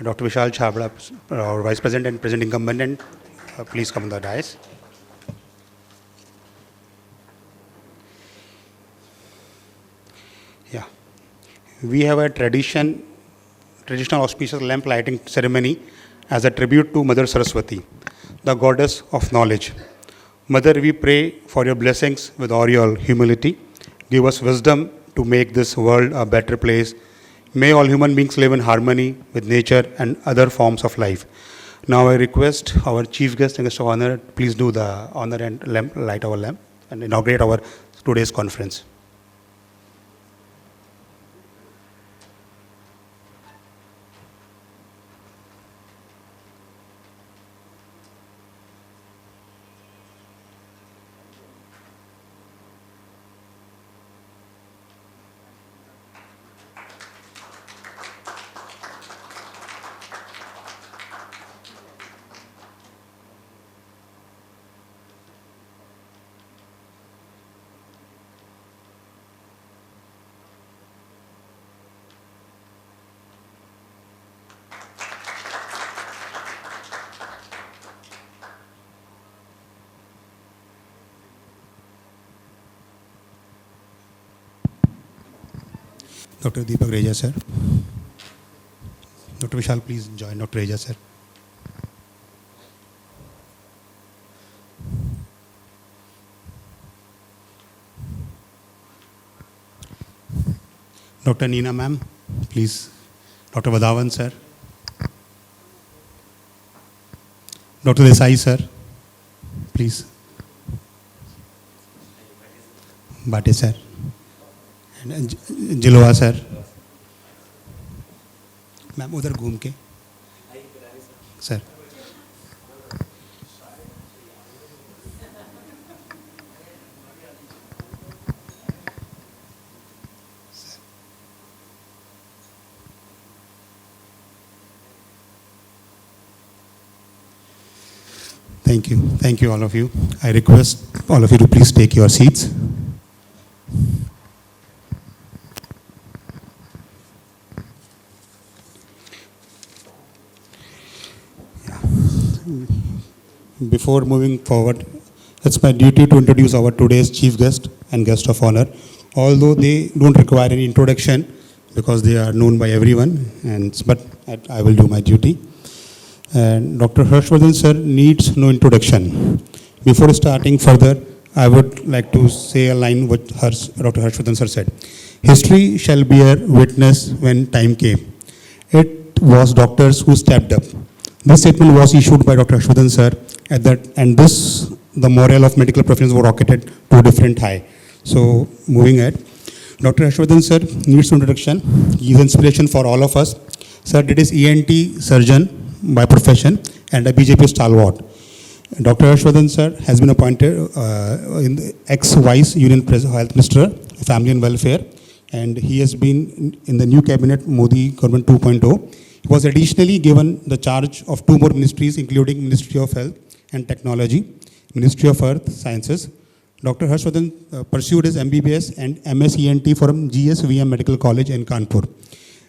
Dr. Vishal Chhabra, our Vice President and President Incumbent, please come on the dais. Yeah. We have a traditional auspicious lamp lighting ceremony as a tribute to Mother Saraswati, the goddess of knowledge. Mother, we pray for your blessings with all your humility. Give us wisdom to make this world a better place. May all human beings live in harmony with nature and other forms of life. Now I request our chief guest and guest of honor, please do the honor and light our lamp and inaugurate our today's conference. Dr. Deepak Reja sir. Dr. Vishal, please join Dr. Reja sir. Dr. Neena ma'am, please. Dr. Vadhavan sir. Dr. Desai sir, please. Bhatia sir. And Jilwa sir. Ma'am उधर घूम के sir. Thank you. Thank you, all of you. I request all of you to please take your seats. Before moving forward, it's my duty to introduce our today's chief guest and guest of honor. Although they don't require any introduction because they are known by everyone, but I will do my duty. And Dr. Harshvardhan sir needs no introduction. Before starting further, I would like to say a line what Dr. Harshvardhan sir said. History shall bear witness when time came. It was doctors who stepped up. This statement was issued by Dr. Harshvardhan sir the morale of medical professionals were rocketed to a different high. So moving ahead, Dr. Harshvardhan sir needs no introduction. He is inspiration for all of us. Sir did his ENT surgeon by profession and a BJP stalwart. Dr. Harshvardhan sir has been appointed in the ex-vice Union Health Minister, Family and Welfare, and he has been in the new cabinet Modi government 2.0. He was additionally given the charge of 2 more ministries, including Ministry of Health and Technology, Ministry of Earth Sciences. Dr. Harshvardhan pursued his MBBS and MS ENT from GSVM Medical College in Kanpur.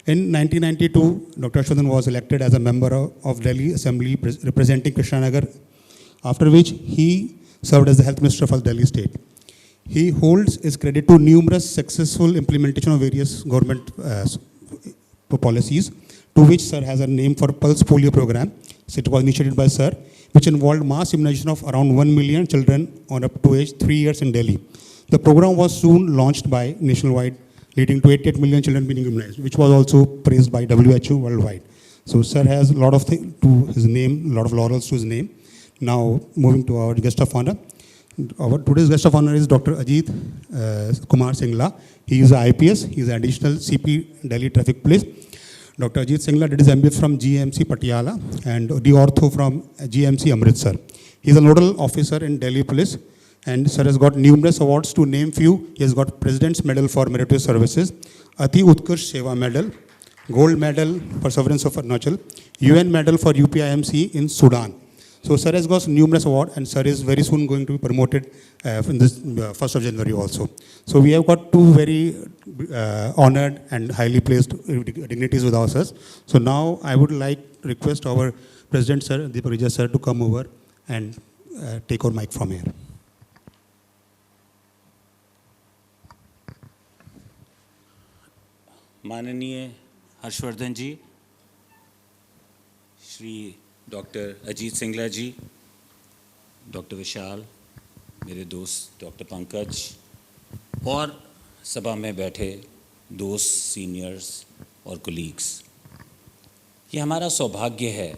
In 1992, Dr. Harshvardhan was elected as a member of Delhi Assembly representing Krishnanagar, after which he served as the Health Minister of Delhi State. He holds his credit to numerous successful implementation of various government policies, to which sir has a name for Pulse Polio program. So it was initiated by sir, which involved mass immunization of around 1 million children on up to age 3 years in Delhi. The program was soon launched by nationwide, leading to 88 million children being immunized, which was also praised by WHO worldwide. So sir has a lot of things to his name, a lot of laurels to his name. Now moving to our guest of honor. Our today's guest of honor is Dr. Ajit Kumar Singla. He is an IPS. He is an additional CP Delhi Traffic Police. Dr. Ajit Singla did his MBA from GMC Patiala and the ortho from GMC Amritsar. He is a nodal officer in Delhi Police, and sir has got numerous awards. To name few, he has got President's Medal for Meritorious Services, Ati Utkarsh Seva Medal, Gold Medal for Sovereignty of Arunachal, UN Medal for UPIMC in Sudan. So sir has got numerous awards, and sir is very soon going to be promoted in this 1st of January also. So we have got 2 very honored and highly placed dignitaries with us. So now I would like to request our President sir, Deepak Rija sir, to come over and take our mic from here. माननीय हर्षवर्धन जी, Shri doctor Ajit Singla जी, doctor विशाल, मेरे दोस्त doctor Pankaj और सभा में बैठे दोस्त, seniors और colleagues, ये हमारा सौभाग्य है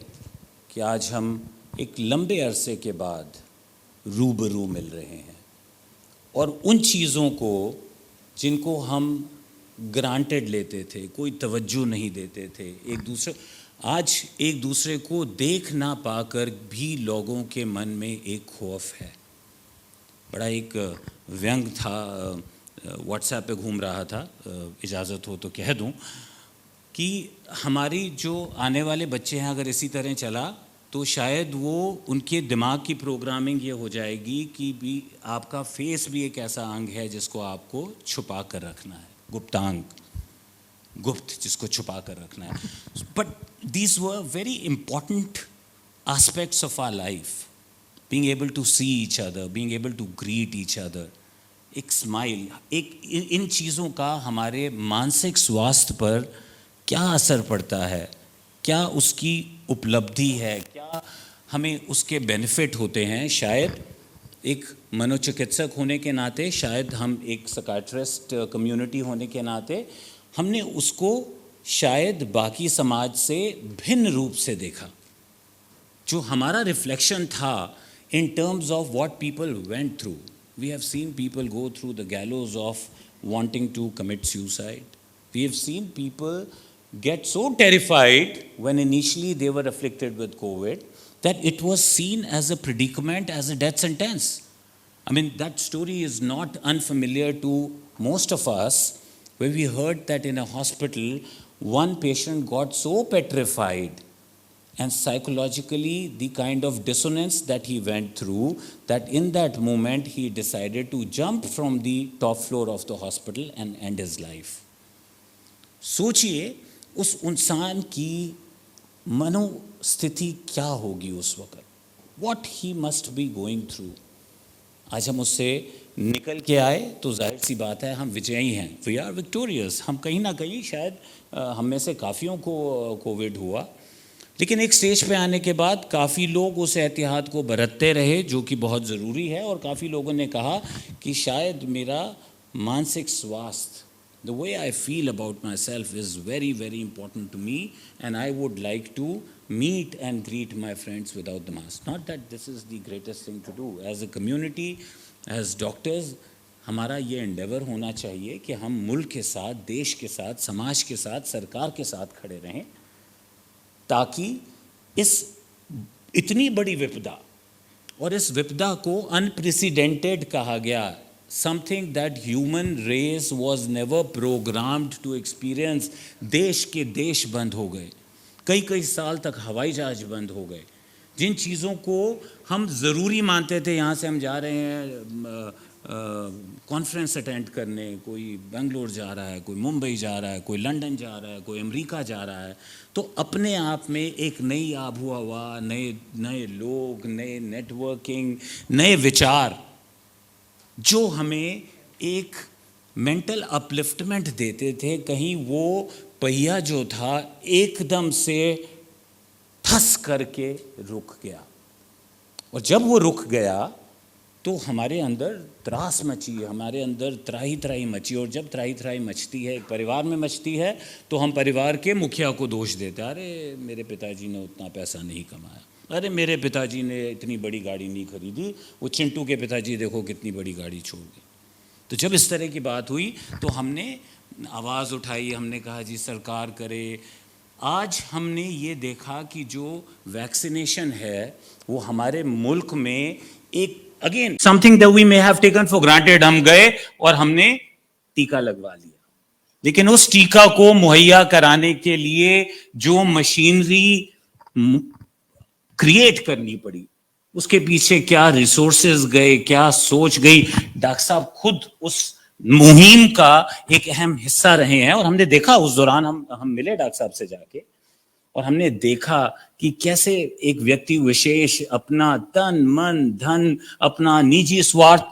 कि आज हम एक लंबे अरसे के बाद रूबरू मिल रहे हैं और उन चीज़ों को जिनको हम ग्रांटेड लेते थे, कोई तवज्जो नहीं देते थे, आज एक दूसरे को देख ना पाकर भी लोगों के मन में एक खौफ है। बड़ा एक व्यंग था, व्हाट्सएप पे घूम रहा था, इजाज़त हो तो कह दूं कि हमारी जो आने वाले बच्चे हैं अगर इसी तरह चला तो शायद वो उनके दिमाग की प्रोग्रामिंग ये हो जाएगी कि भी आपका फेस भी एक ऐसा अंग है जिसको आपको छुपा कर रखना है, गुप्तांग, गुप्त जिसको छुपा कर रखना है. But these were very important aspects of our life, being able to see each other, being able to greet each other, एक स्माइल, एक इन चीज़ों का हमारे मानसिक स्वास्थ्य पर क्या असर पड़ता है, क्या उसकी उपलब्धि है, क्या हमें उसके बेनिफिट होते हैं. शायद एक मनोचिकित्सक होने के नाते, शायद हम एक साइकियाट्रिस्ट कम्युनिटी होने के नाते हमने उसको शायद बाकी समाज से भिन्न रूप से देखा. जो हमारा रिफ्लेक्शन था in terms of what people went through. We have seen people go through the gallows of wanting to commit suicide. We have seen people get so terrified when initially they were afflicted with COVID that it was seen as a predicament, as a death sentence. I mean, that story is not unfamiliar to most of us, where we heard that in a hospital, one patient got so petrified and psychologically the kind of dissonance that he went through, that in that moment he decided to jump from the top floor of the hospital and end his life. सोचिए उस इंसान की मनोस्थिति क्या होगी उस वक्त, what he must be going through. आज हम उससे निकल के आए तो जाहिर सी बात है हम विजयी हैं, वी आर विक्टोरियस. हम कहीं ना कहीं शायद हम में से काफ़ियों को कोविड हुआ, लेकिन एक स्टेज पे आने के बाद काफ़ी लोग उस एहतियात को बरतते रहे जो कि बहुत ज़रूरी है, और काफ़ी लोगों ने कहा कि शायद मेरा मानसिक स्वास्थ्य, the way I feel about myself is very, very important to me, and I would like to meet and greet my friends without the mask. Not that this is the greatest thing to do. As a community, as doctors, हमारा ये endeavor होना चाहिए कि हम मुल्क के साथ, देश के साथ, समाज के साथ, सरकार के साथ खड़े रहें, ताकि इस इतनी बड़ी विपदा, और इस विपदा को अनप्रेसिडेंटेड कहा गया, something that human race was never programmed to experience. देश के देश बंद हो गए, कई कई साल तक हवाई जहाज बंद हो गए. जिन चीज़ों को हम ज़रूरी मानते थे, यहाँ से हम जा रहे हैं कॉन्फ्रेंस अटेंड करने, कोई बेंगलोर जा रहा है, कोई मुंबई जा रहा है, कोई लंदन जा रहा है, कोई अमेरिका जा रहा है, तो अपने आप में एक नई आबो हवा, नए लोग, नए नेटवर्किंग, नए विचार जो हमें एक मेंटल अपलिफ्टमेंट देते थे, कहीं वो पहिया जो था एकदम से ठस करके रुक गया. और जब वो रुक गया तो हमारे अंदर त्रास मची, हमारे अंदर त्राही त्राही मची. और जब त्राही त्राही मचती है, एक परिवार में मचती है, तो हम परिवार के मुखिया को दोष देते हैं, अरे मेरे पिताजी ने उतना पैसा नहीं कमाया, अरे मेरे पिताजी ने इतनी बड़ी गाड़ी नहीं खरीदी, वो चिंटू के पिताजी देखो कितनी बड़ी गाड़ी छोड़ दी. तो जब इस तरह की बात हुई तो हमने आवाज़ उठाई, हमने कहा जी सरकार करे. आज हमने ये देखा कि जो वैक्सीनेशन है वो हमारे मुल्क में एक again something that we may have taken for granted, हम गए और हमने टीका लगवा लिया, लेकिन उस टीका को मुहैया कराने के लिए जो मशीनरी क्रिएट करनी पड़ी, उसके पीछे क्या रिसोर्सेज गए, क्या सोच गई. डॉक्टर साहब खुद उस मुहिम का एक अहम हिस्सा रहे हैं, और हमने देखा उस दौरान हम मिले डॉक्टर साहब से जाके, और हमने देखा कि कैसे एक व्यक्ति विशेष अपना तन मन धन, अपना निजी स्वार्थ,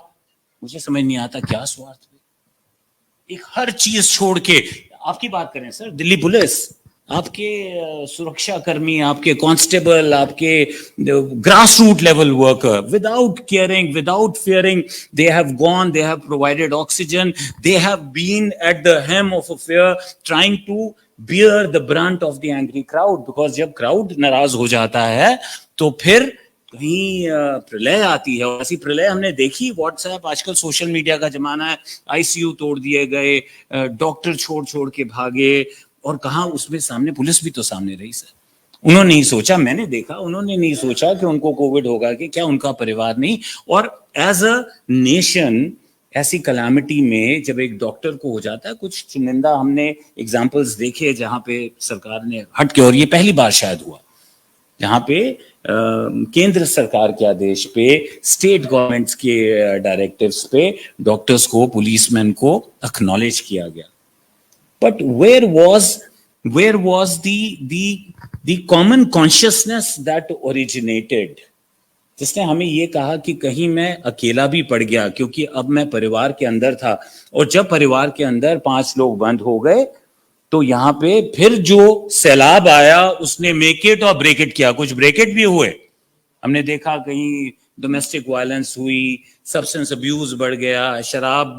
मुझे समझ नहीं आता क्या स्वार्थ, एक हर चीज छोड़ के, आपकी बात करें सर, दिल्ली पुलिस, आपके सुरक्षा कर्मी, आपके कांस्टेबल, आपके grass root level worker, without caring, without fearing, they have gone, they have provided oxygen, they have been at the helm of affair trying to bear the brunt of the angry crowd. Because जब crowd नाराज हो जाता है तो फिर कहीं प्रलय आती है, और ऐसी प्रलय हमने देखी. व्हाट्सएप, आजकल सोशल मीडिया का जमाना है, आईसीयू तोड़ दिए गए, डॉक्टर छोड़ के भागे, और कहा उसमें सामने पुलिस भी तो सामने रही सर. उन्होंने नहीं सोचा, मैंने देखा, उन्होंने नहीं सोचा कि उनको कोविड होगा, कि क्या उनका परिवार नहीं. और एज अ नेशन ऐसी कलामिटी में जब एक डॉक्टर को हो जाता है, कुछ चुनिंदा हमने एग्जांपल्स देखे जहां पे सरकार ने हट के, और ये पहली बार शायद हुआ जहां पे केंद्र सरकार के आदेश पे, स्टेट गवर्नमेंट्स के डायरेक्टिव्स पे डॉक्टर्स को, पुलिसमैन को एक्नॉलेज किया गया. But where was the common consciousness that originated? जिसने हमें ये कहा कि कहीं मैं अकेला भी पड़ गया, क्योंकि अब मैं परिवार के अंदर था, और जब परिवार के अंदर 5 लोग बंद हो गए तो यहाँ पे फिर जो सैलाब आया उसने मेक इट और ब्रेक इट किया. कुछ ब्रेक इट भी हुए, हमने देखा कहीं डोमेस्टिक वायलेंस हुई, सब्सटेंस अब्यूज बढ़ गया, शराब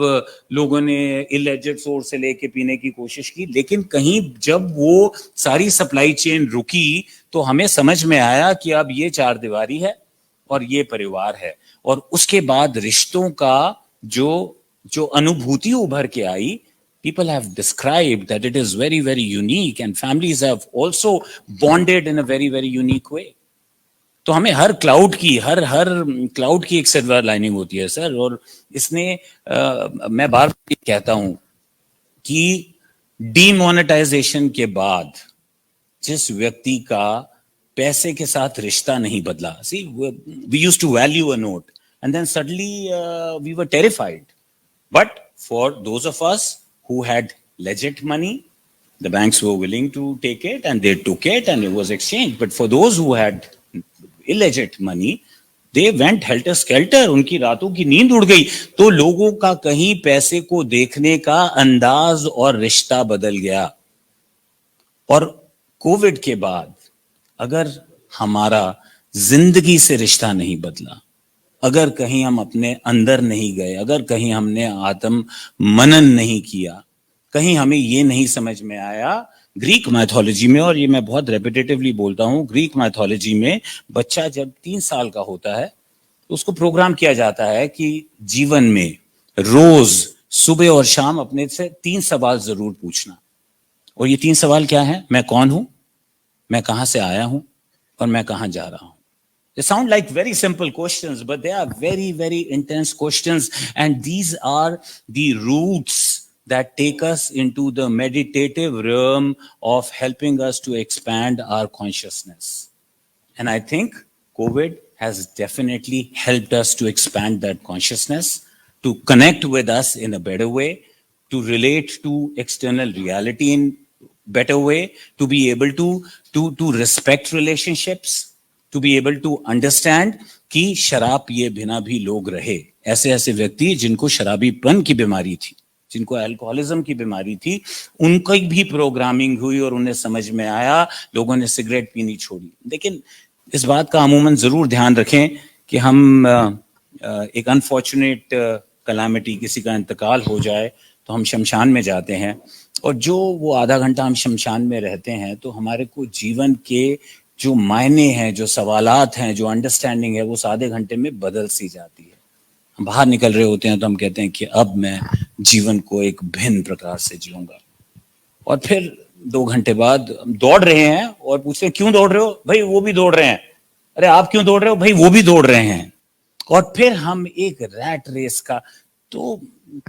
लोगों ने इलेजिट सोर्स से लेके पीने की कोशिश की. लेकिन कहीं जब वो सारी सप्लाई चेन रुकी तो हमें समझ में आया कि अब ये 4 दीवारी है और ये परिवार है. और उसके बाद रिश्तों का जो अनुभूति उभर के आई, people have described that it is very, very unique, and families have also bonded in a very, very unique way. तो हमें हर क्लाउड की एक सिल्वर लाइनिंग होती है सर. और इसने मैं बार बार कहता हूं कि डीमोनेटाइजेशन के बाद जिस व्यक्ति का पैसे के साथ रिश्ता नहीं बदला. See, we used to value a note, and then suddenly we were terrified. But for those of us who had legit money, the banks were willing to take it, and they took it, and it was exchanged. But for those who had illegit money, they went helter skelter. उनकी रातों की नींद उड़ गई. तो लोगों का कहीं पैसे को देखने का अंदाज और रिश्ता बदल गया. और कोविड के बाद अगर हमारा जिंदगी से रिश्ता नहीं बदला, अगर कहीं हम अपने अंदर नहीं गए, अगर कहीं हमने आत्म मनन नहीं किया, कहीं हमें ये नहीं समझ में आया, ग्रीक मैथोलॉजी में, और ये मैं बहुत रेपिटेटिवली बोलता हूं, ग्रीक मैथोलॉजी में बच्चा जब 3 साल का होता है तो उसको प्रोग्राम किया जाता है कि जीवन में रोज सुबह और शाम अपने से 3 सवाल जरूर पूछना. और ये 3 सवाल क्या है? मैं कौन हूं, मैं कहां से आया हूं, और मैं कहां जा रहा हूं. They sound like very simple questions, but they are very, very intense questions. And these are the roots that take us into the meditative realm of helping us to expand our consciousness. And I think COVID has definitely helped us to expand that consciousness, to connect with us in a better way, to relate to external reality in better way, to be able to respect relationships, to be able to understand कि शराब पिए बिना भी लोग रहे. ऐसे ऐसे व्यक्ति जिनको शराबीपन की बीमारी थी, जिनको अल्कोहलिज्म की बीमारी थी, उनकी भी प्रोग्रामिंग हुई और उन्हें समझ में आया, लोगों ने सिगरेट पीनी छोड़ी. लेकिन इस बात का अमूमन जरूर ध्यान रखें कि हम एक अनफॉर्चुनेट कलामिटी, किसी का इंतकाल हो जाए तो हम शमशान में जाते हैं, और जो वो आधा घंटा हम शमशान में रहते हैं तो हमारे को जीवन के जो मायने हैं, जो सवालात हैं, जो अंडरस्टैंडिंग है, वो आधे घंटे में बदल सी जाती है. हम बाहर निकल रहे होते हैं तो हम कहते हैं कि अब मैं जीवन को एक भिन्न प्रकार से जीऊंगा. और फिर 2 घंटे बाद दौड़ रहे हैं और पूछते हैं क्यों दौड़ रहे हो? भाई वो भी दौड़ रहे हैं. अरे आप क्यों दौड़ रहे हो? भाई वो भी दौड़ रहे हैं. और फिर हम एक रैट रेस का, तो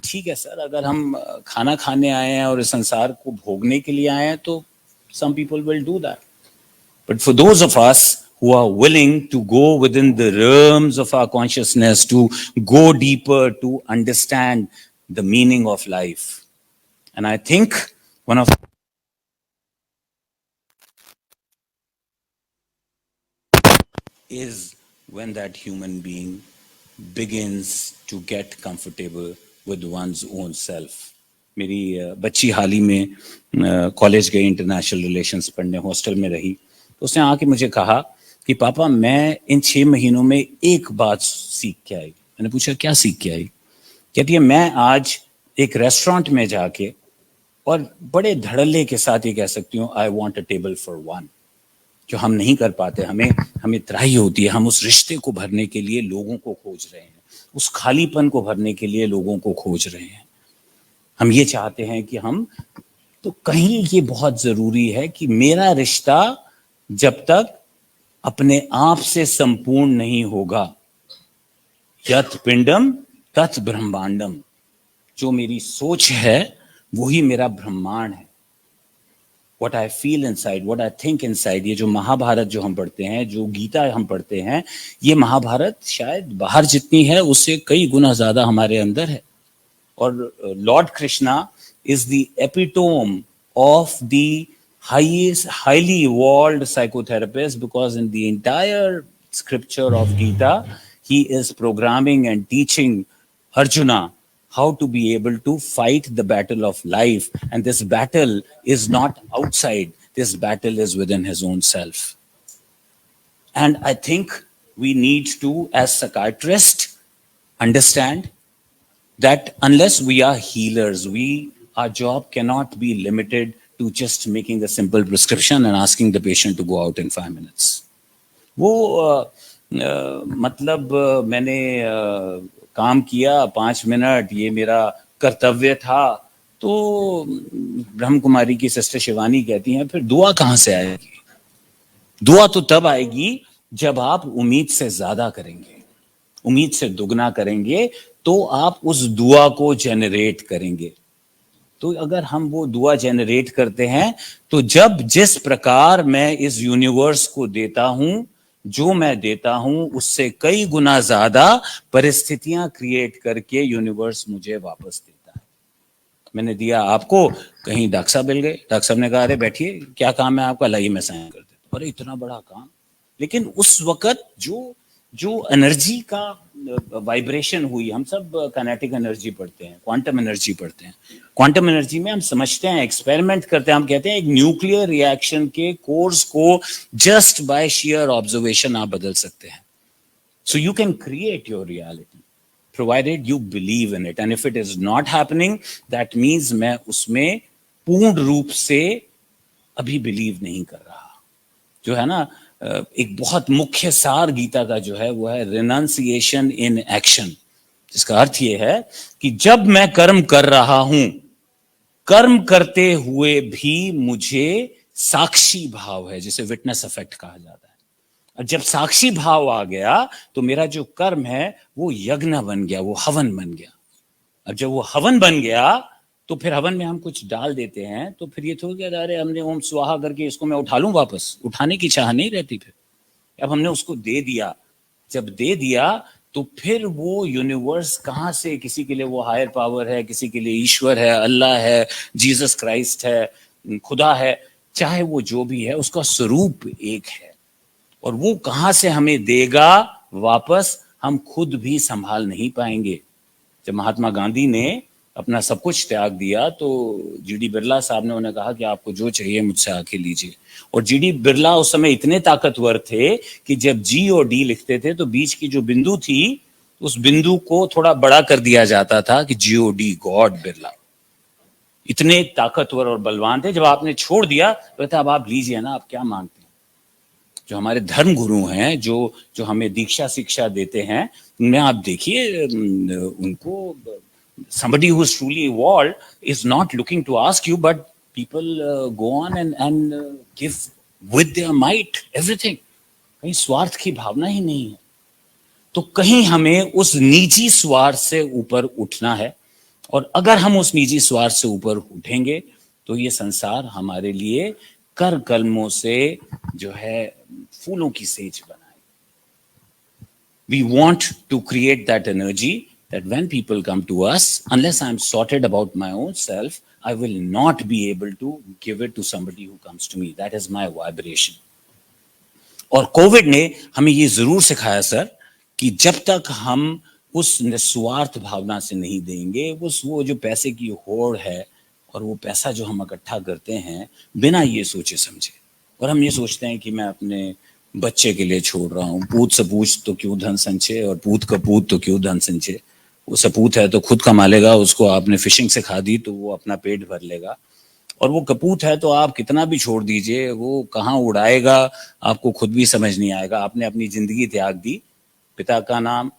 ठीक है सर, अगर हम खाना खाने आए हैं और इस संसार को भोगने के लिए आए हैं तो some people will do that. But for those of us who are willing to go within the realms of our consciousness, to go deeper, to understand the meaning of life. And I think one of is when that human being begins to get comfortable with one's own self. मेरी बच्ची हाल ही में college गई, international relations पढ़ने, hostel में रही, तो उसने आके मुझे कहा कि पापा मैं इन 6 महीनों में एक बात सीख के आई. मैंने पूछा क्या सीख के आई? कहती है मैं आज एक रेस्टोरेंट में जाके और बड़े धड़ल्ले के साथ ये कह सकती हूँ I want a table for 1, जो हम नहीं कर पाते. हमें त्राही होती है, हम उस रिश्ते को भरने के लिए लोगों को खोज रहे हैं, उस खालीपन को भरने के लिए लोगों को खोज रहे हैं. हम ये चाहते हैं कि हम, तो कहीं ये बहुत जरूरी है कि मेरा रिश्ता जब तक अपने आप से संपूर्ण नहीं होगा, यत् पिंडम तत् ब्रह्मांडम, जो मेरी सोच है वही मेरा ब्रह्मांड है. What I feel inside, what I think inside, ये जो महाभारत जो हम पढ़ते हैं, जो गीता हम पढ़ते हैं, ये महाभारत शायद बाहर जितनी है उससे कई गुना ज्यादा हमारे अंदर है. और Lord Krishna is the epitome of the highly evolved psychotherapist, because in the entire scripture of Gita, he is programming and teaching Arjuna how to be able to fight the battle of life. And this battle is not outside, this battle is within his own self. And I think we need to, as psychiatrists, understand that unless we are healers, our job cannot be limited to just making a simple prescription and asking the patient to go out in 5 minutes. वो मतलब मैंने काम किया 5 minute, ये मेरा कर्तव्य था, तो ब्रह्म कुमारी की सिस्टर शिवानी कहती हैं फिर दुआ कहाँ से आएगी? दुआ तो तब आएगी जब आप उम्मीद से ज्यादा करेंगे, उम्मीद से दुगना करेंगे, तो आप उस दुआ को जनरेट करेंगे. तो अगर हम वो दुआ जनरेट करते हैं, तो जब जिस प्रकार मैं इस यूनिवर्स को देता हूं, जो मैं देता हूं उससे कई गुना ज्यादा परिस्थितियां क्रिएट करके यूनिवर्स मुझे वापस देता है। मैंने दिया आपको, कहीं डॉक्टर साहब मिल गए, डॉक्टर साहब ने कहा अरे बैठिए क्या काम है आपका, लाइए मैं साइन कर देता हूं। अरे इतना बड़ा काम, लेकिन उस वक्त जो जो एनर्जी का वाइब्रेशन हुई, हम सब काइनेटिक एनर्जी पढ़ते हैं, क्वांटम एनर्जी पढ़ते हैं, क्वांटम एनर्जी में हम समझते हैं, एक्सपेरिमेंट करते हैं, हम कहते हैं एक न्यूक्लियर रिएक्शन के कोर्स को जस्ट बाय शेयर ऑब्जर्वेशन आप बदल सकते हैं। So you can create your reality provided you believe in it, and if it is not happening, that means मैं उसमें पूर्ण रूप से अभी बिलीव नहीं कर रहा। जो है ना, एक बहुत मुख्य सार गीता का जो है वो है रिनाउंसिएशन इन एक्शन, जिसका अर्थ ये है कि जब मैं कर्म कर रहा हूं, कर्म करते हुए भी मुझे साक्षी भाव है, जिसे विटनेस इफेक्ट कहा जाता है। और जब साक्षी भाव आ गया तो मेरा जो कर्म है वो यज्ञ बन गया, वो हवन बन गया। अब जब वो हवन बन गया तो फिर हवन में हम कुछ डाल देते हैं, तो फिर ये तो क्या, अरे हमने ओम स्वाहा करके इसको मैं उठा लूं वापस, उठाने की चाह नहीं रहती। फिर अब हमने उसको दे दिया, जब दे दिया तो फिर वो यूनिवर्स कहां से, किसी के लिए वो हायर पावर है, किसी के लिए ईश्वर है, अल्लाह है, जीसस क्राइस्ट है, खुदा है, चाहे वो जो भी है, उसका स्वरूप एक है। और वो कहां से हमें देगा वापस, हम खुद भी संभाल नहीं पाएंगे। जब महात्मा गांधी ने अपना सब कुछ त्याग दिया तो जीडी बिरला साहब ने उन्हें कहा कि आपको जो चाहिए मुझसे आके लीजिए। और जीडी बिरला उस समय इतने ताकतवर थे कि जब जी और डी लिखते थे तो बीच की जो बिंदु थी, उस बिंदु को थोड़ा बड़ा कर दिया जाता था कि GOD, गॉड बिरला। इतने ताकतवर और बलवान थे। जब आपने छोड़ दिया तो अब आप लीजिए ना, आप क्या मांगते हैं। जो हमारे धर्म गुरु हैं, जो हमें दीक्षा शिक्षा देते हैं, उनमें आप देखिए, उनको somebody who is truly evolved is not looking to ask you, but people go on and give with their might everything. कहीं स्वार्थ की भावना ही नहीं है। तो कहीं हमें उस निजी स्वार्थ से ऊपर उठना है, और अगर हम उस निजी स्वार्थ से ऊपर उठेंगे तो ये संसार हमारे लिए कर कलमों से जो है फूलों की सेज बनाए। We want to create that energy that when people come to us, unless I'm sorted about my own self, I will not be able to give it to somebody who comes to me. That is my vibration. और Covid ने हमें ये जरूर सिखाया sir कि जब तक हम उस निस्वार्थ भावना से नहीं देंगे, वो जो पैसे की होड़ है और वो पैसा जो हम इकट्ठा करते हैं बिना ये सोचे समझे, और हम ये सोचते हैं कि मैं अपने बच्चे के लिए छोड़ रहा हूँ, पूत सपूत तो क्यों धन संचय, और पूत कपूत तो क्यों धन संचय। वो सपूत है तो खुद कमा लेगा, उसको आपने फिशिंग सिखा दी तो वो अपना पेट भर लेगा, और वो कपूत है तो आप कितना भी छोड़ दीजिए, वो कहाँ उड़ाएगा आपको खुद भी समझ नहीं आएगा। आपने अपनी जिंदगी त्याग दी, पिता का नाम,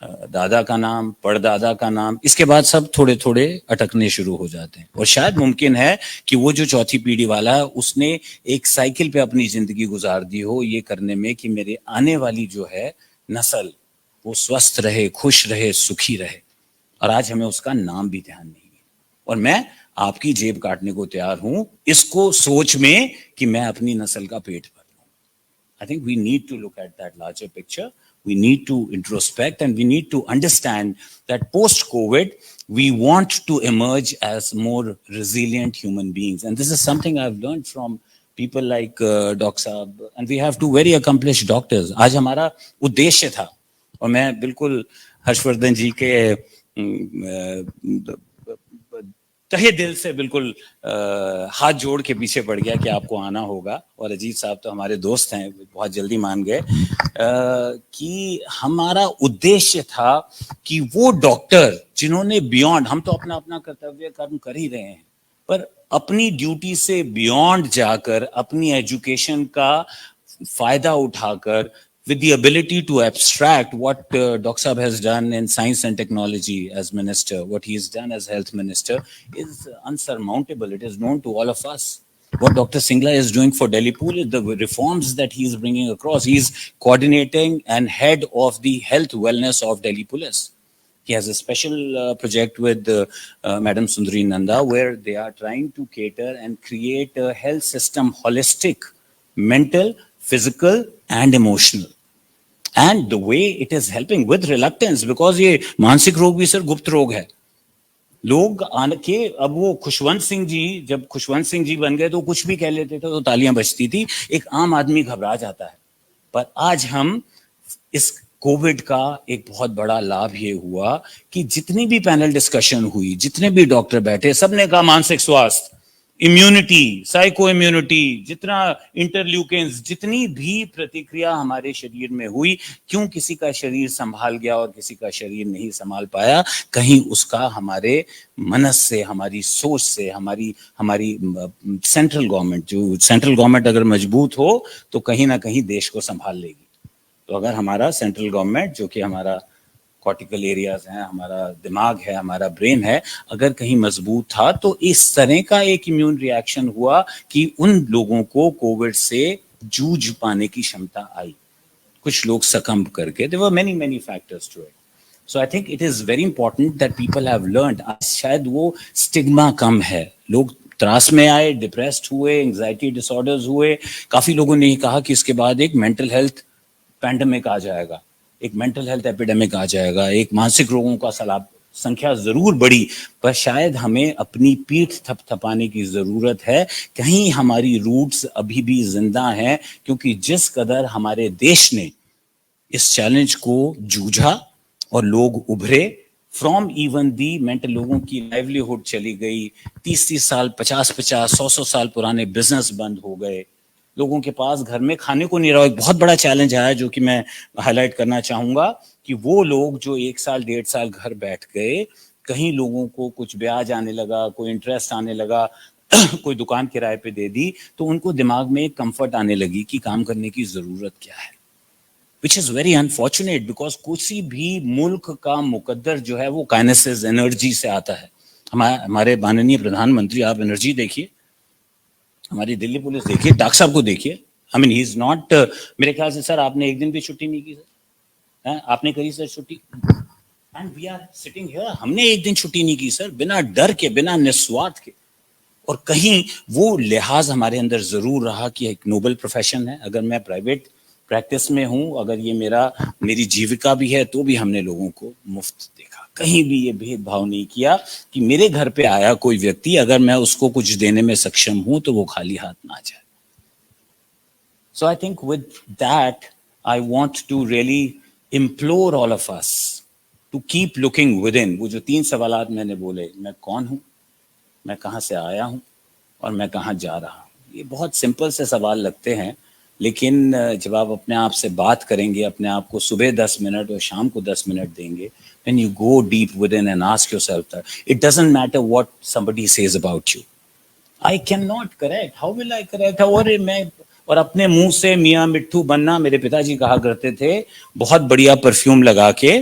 दादा का नाम, परदादा का नाम, इसके बाद सब थोड़े थोड़े अटकने शुरू हो जाते हैं। और शायद मुमकिन है कि वो जो चौथी पीढ़ी वाला है उसने एक साइकिल पे अपनी जिंदगी गुजार दी हो, ये करने में कि मेरे आने वाली जो है नस्ल वो स्वस्थ रहे, खुश रहे, सुखी रहे। और आज हमें उसका नाम भी ध्यान नहीं है, और मैं आपकी जेब काटने को तैयार हूं इसको सोच में कि मैं अपनी नस्ल का पेट भर लूं। I think we need to look at that larger picture. We need to introspect, and we need to understand that post-COVID, we want to emerge as more resilient human beings. And this is something I've learned from people like Dr. Saab, and we have two very accomplished doctors. आज हमारा उद्देश्य था, और मैं बिल्कुल हर्षवर्धन जी के तहे दिल से बिल्कुल हाथ जोड़ के पीछे पड़ गया कि आपको आना होगा। और अजीत साहब तो हमारे दोस्त हैं, बहुत जल्दी मान गए कि हमारा उद्देश्य था कि वो डॉक्टर जिन्होंने बियॉन्ड, हम तो अपना अपना कर्तव्य कर्म कर ही रहे हैं, पर अपनी ड्यूटी से बियॉन्ड जाकर अपनी एजुकेशन का फायदा उठाकर, with the ability to abstract what Dr. Saab has done in science and technology as minister, what he has done as health minister is unsurmountable. It is known to all of us. What Dr. Singla is doing for Delhi Pool is the reforms that he is bringing across. He is coordinating and head of the health wellness of Delhi Police. He has a special project with Madam Sundari Nanda, where they are trying to cater and create a health system holistic, mental, physical, and emotional. And the way it is helping with reluctance, because ये मानसिक रोग भी sir गुप्त रोग है. लोग आने के अब वो खुशवंत सिंह जी, जब खुशवंत सिंह जी बन गए तो कुछ भी कह लेते थे तो तालियां बजती थी, एक आम आदमी घबरा जाता है. पर आज हम इस कोविड का एक बहुत बड़ा लाभ ये हुआ कि जितनी भी पैनल डिस्कशन हुई, जितने भी डॉक्टर बैठे, सबने कहा मानसिक स्वास्थ्य, इम्यूनिटी, साइको इम्यूनिटी, जितना इंटरल्यूकेंस, जितनी भी प्रतिक्रिया हमारे शरीर में हुई, क्यों किसी का शरीर संभाल गया और किसी का शरीर नहीं संभाल पाया, कहीं उसका हमारे मनस से, हमारी सोच से, हमारी सेंट्रल गवर्नमेंट अगर मजबूत हो तो कहीं ना कहीं देश को संभाल लेगी. तो अगर हमारा सेंट्रल गवर्नमेंट, जो कि हमारा कॉर्टिकल एरियाज हैं, हमारा दिमाग है, हमारा ब्रेन है, अगर कहीं मजबूत था तो इस तरह का एक इम्यून रिएक्शन हुआ कि उन लोगों को कोविड से जूझ पाने की क्षमता आई. कुछ लोग सकम्ब करके, there were many factors to it. So I think it is very important that people have learned. शायद वो स्टिग्मा कम है, लोग त्रास में आए, डिप्रेस्ड हुए, एंजाइटी डिसऑर्डर्स हुए. काफी लोगों ने कहा कि इसके बाद एक मेंटल हेल्थ पैंडेमिक आ जाएगा, एक मेंटल हेल्थ एपिडेमिक आ जाएगा, एक मानसिक रोगों का संख्या जरूर बढ़ी, पर शायद हमें अपनी पीठ थपथपाने की जरूरत है. कहीं हमारी रूट्स अभी भी जिंदा हैं, क्योंकि जिस कदर हमारे देश ने इस चैलेंज को जूझा और लोग उभरे, फ्रॉम इवन दी मेंटल, लोगों की लाइवलीहुड चली गई, 30 साल, 50, 100 साल पुराने बिजनेस बंद हो गए, लोगों के पास घर में खाने को नहीं रहा. एक बहुत बड़ा चैलेंज आया जो कि मैं हाईलाइट करना चाहूंगा कि वो लोग जो 1 साल 1.5 साल घर बैठ गए, कहीं लोगों को कुछ ब्याज आने लगा, कोई इंटरेस्ट आने लगा, कोई दुकान किराए पे दे दी, तो उनको दिमाग में एक कंफर्ट आने लगी कि काम करने की जरूरत क्या है. Which is very unfortunate, because किसी भी मुल्क का मुकद्दर जो है वो काइनेसिस, एनर्जी से आता है. हमारे माननीय प्रधानमंत्री, आप एनर्जी देखिए, हमारी दिल्ली पुलिस देखिए, डॉक्टर साहब को देखिए. I mean he is not, मेरे ख्याल से सर आपने एक दिन भी छुट्टी नहीं की सर, आपने करी सर छुट्टी? And we are sitting here, हमने एक दिन छुट्टी नहीं की सर, बिना डर के, बिना निस्वार्थ के. और कहीं वो लिहाज हमारे अंदर जरूर रहा कि एक नोबल प्रोफेशन है. अगर मैं प्राइवेट प्रैक्टिस में हूं, अगर ये मेरी जीविका भी है, तो भी हमने लोगों को मुफ्त देखा. कहीं भी ये भेदभाव नहीं किया कि मेरे घर पे आया कोई व्यक्ति, अगर मैं उसको कुछ देने में सक्षम हूं तो वो खाली हाथ ना जाए. So I think with that I want to really implore all of us to keep looking within. वो जो 3 सवालात मैंने बोले, मैं कौन हूं, मैं कहां से आया हूं और मैं कहां जा रहा हूं, ये बहुत सिंपल से सवाल लगते हैं, लेकिन जब आप अपने आप से बात करेंगे, अपने आप को सुबह 10 मिनट और शाम को 10 मिनट देंगे, when you go deep within and ask yourself that, it doesn't matter what somebody says about you. I cannot correct. How will I correct? और अपने मुंह से मियाँ मिट्ठू बनना, मेरे पिताजी कहा करते थे, बहुत बढ़िया परफ्यूम लगा के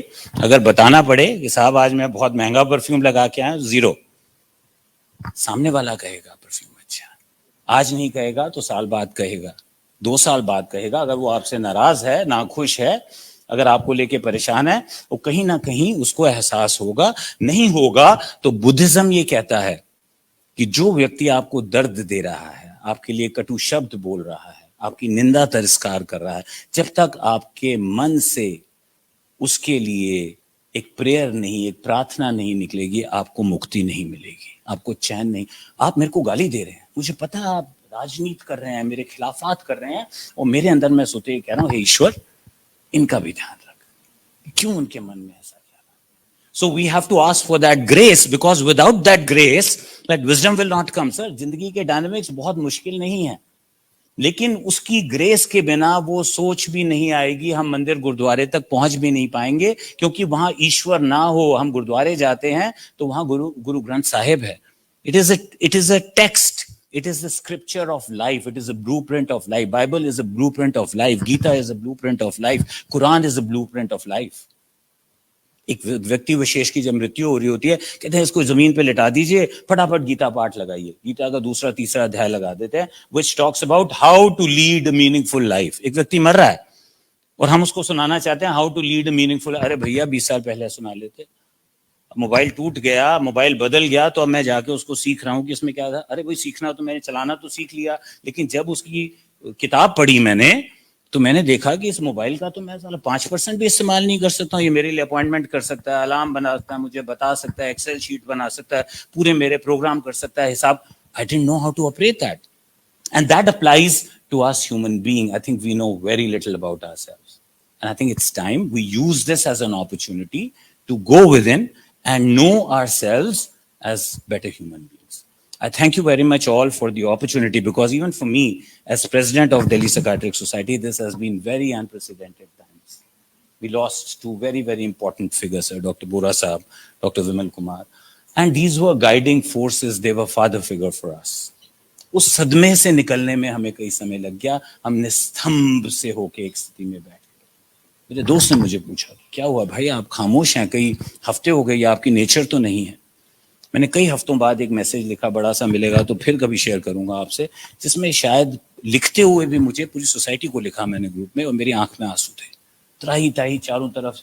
अगर बताना पड़े कि साहब आज मैं बहुत महंगा परफ्यूम लगा के आया, 0. सामने वाला कहेगा परफ्यूम अच्छा, आज नहीं कहेगा तो साल बाद कहेगा, 2 साल बाद कहेगा. अगर वो आपसे नाराज है, नाखुश है, अगर आपको लेके परेशान है, वो कहीं ना कहीं उसको एहसास होगा. नहीं होगा तो बुद्धिज्म ये कहता है कि जो व्यक्ति आपको दर्द दे रहा है, आपके लिए कटु शब्द बोल रहा है, आपकी निंदा तिरस्कार कर रहा है, जब तक आपके मन से उसके लिए एक प्रेयर नहीं, एक प्रार्थना नहीं निकलेगी, आपको मुक्ति नहीं मिलेगी, आपको चैन नहीं. आप मेरे को गाली दे रहे हैं, मुझे पता है आप राजनीति कर रहे हैं, मेरे खिलाफात कर रहे हैं, और मेरे अंदर मैं सोते कह रहा हूँ, हे ईश्वर, इनका भी ध्यान रख, क्यों उनके मन में ऐसा क्या. So we have to ask for that grace, because without that grace, that wisdom will not come. Sir, जिंदगी के डायनामिक्स बहुत मुश्किल नहीं है, लेकिन उसकी ग्रेस के बिना वो सोच भी नहीं आएगी, हम मंदिर गुरुद्वारे तक पहुंच भी नहीं पाएंगे, क्योंकि वहां ईश्वर ना हो. हम गुरुद्वारे जाते हैं तो वहां गुरु ग्रंथ साहिब है. It is a text. It is the scripture of life. It is a blueprint of life. Bible is a blueprint of life. Gita is a blueprint of life. Quran is a blueprint of life. एक व्यक्ति विशेष की जब मृत्यु हो रही होती है, कहते हैं इसको जमीन पे लिटा दीजिए, फटाफट गीता पाठ लगाइए. गीता का 2रा 3रा अध्याय लगा देते हैं, which talks about how to lead a meaningful life. एक व्यक्ति मर रहा है और हम उसको सुनाना चाहते हैं how to lead a meaningful. अरे भैया 20 साल पहले सुना लेते. मोबाइल टूट गया, मोबाइल बदल गया, तो अब मैं जाके उसको सीख रहा हूँ कि इसमें क्या था। अरे भाई सीखना तो मैंने, चलाना तो सीख लिया, लेकिन जब उसकी किताब पढ़ी मैंने, तो मैंने देखा कि इस मोबाइल का तो मैं साला 5% भी इस्तेमाल नहीं कर सकता हूँ। ये मेरे लिए अपॉइंटमेंट कर सकता है, अलार्म बना सकता है, मुझे बता सकता है, एक्सेल शीट बना सकता है, पूरे मेरे प्रोग्राम कर सकता है, हिसाब। I didn't know how to operate that, and that applies to us human being. I think we know very little about ourselves. And I think it's time we use this as an opportunity to go within and know ourselves as better human beings. I thank you very much all for the opportunity, because even for me, as president of Delhi Psychiatric Society, this has been very unprecedented times. We lost two very, very important figures, Dr. Bora Saab, Dr. Vimal Kumar. And these were guiding forces, they were father figure for us. उस सदमे से निकलने में हमें कई समय लग गया, हमने स्तंभ से होके एक स्थिति में बैठ गए। मेरे दोस्त ने मुझे पूछा, क्या हुआ भाई, आप खामोश हैं, कई हफ्ते हो गए, आपकी नेचर तो नहीं है। मैंने कई हफ्तों बाद एक मैसेज लिखा, बड़ा सा, मिलेगा तो फिर कभी शेयर करूंगा आपसे, जिसमें शायद लिखते हुए भी मुझे पूरी सोसाइटी को लिखा मैंने ग्रुप में, और मेरी आंख में आंसू थे। त्राही ताही चारों तरफ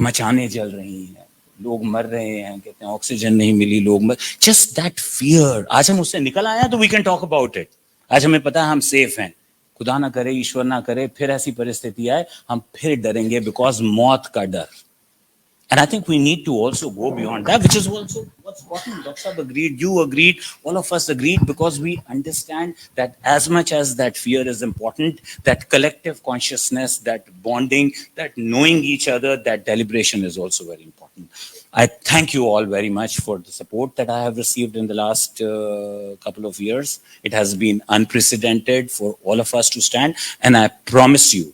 मचाने जल रही हैं, लोग मर रहे हैं, कहते हैं ऑक्सीजन नहीं मिली, लोग मर, जस्ट दैट फियर। आज हम उससे निकल आए हैं तो we can talk about it. आज हमें पता है हम सेफ हैं। खुदा ना करे, ईश्वर ना करे, फिर ऐसी परिस्थिति आए, हम फिर डरेंगे, बिकॉज मौत का डर। And I think we need to also go beyond that, which is also what's important. Dr. Saab agreed, you agreed, all of us agreed, because we understand that as much as that fear is important, that collective consciousness, that bonding, that knowing each other, that deliberation is also very important. I thank you all very much for the support that I have received in the last couple of years. It has been unprecedented for all of us to stand, and I promise you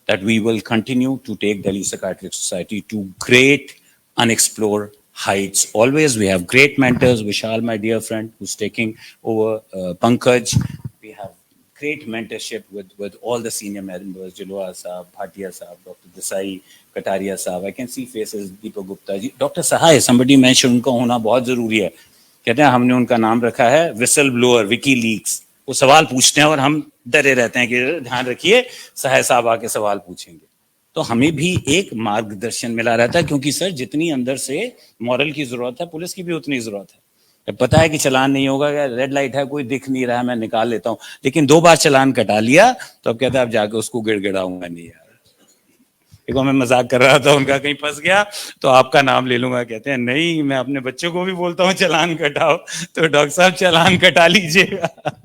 that we will continue to take Delhi Psychiatric Society to great unexplored heights. Always we have great mentors. Vishal, my dear friend, who's taking over, Pankaj. We have great mentorship with all the senior members, Jiloha Saab, Bhatia Saab, Dr. Desai, Kataria Saab. I can see faces, Deepak Gupta ji. Dr. Sahai, somebody mentioned उनका होना बहुत जरूरी है। कहते हैं हमने उनका नाम रखा है विसल ब्लोअर, विकी लीक्स। वो सवाल पूछते हैं और हम डरे रहते हैं कि ध्यान रखिए सहाय साहब आके सवाल पूछेंगे। तो हमें भी एक मार्गदर्शन मिला रहता है, क्योंकि सर जितनी अंदर से मॉरल की जरूरत है, पुलिस की भी उतनी जरूरत है। जब पता है कि चालान नहीं होगा, रेड लाइट है, कोई दिख नहीं रहा है, मैं निकाल लेता हूँ, लेकिन 2 बार चालान कटा लिया तो अब कहता है अब जाके उसको गिड़गिड़ाऊंगा नहीं यार। देखो मैं मजाक कर रहा था, उनका कहीं फंस गया तो आपका नाम ले लूंगा। कहते हैं नहीं, मैं अपने बच्चों को भी बोलता हूँ चालान कटाओ, तो डॉक्टर साहब चालान कटा लीजिएगा।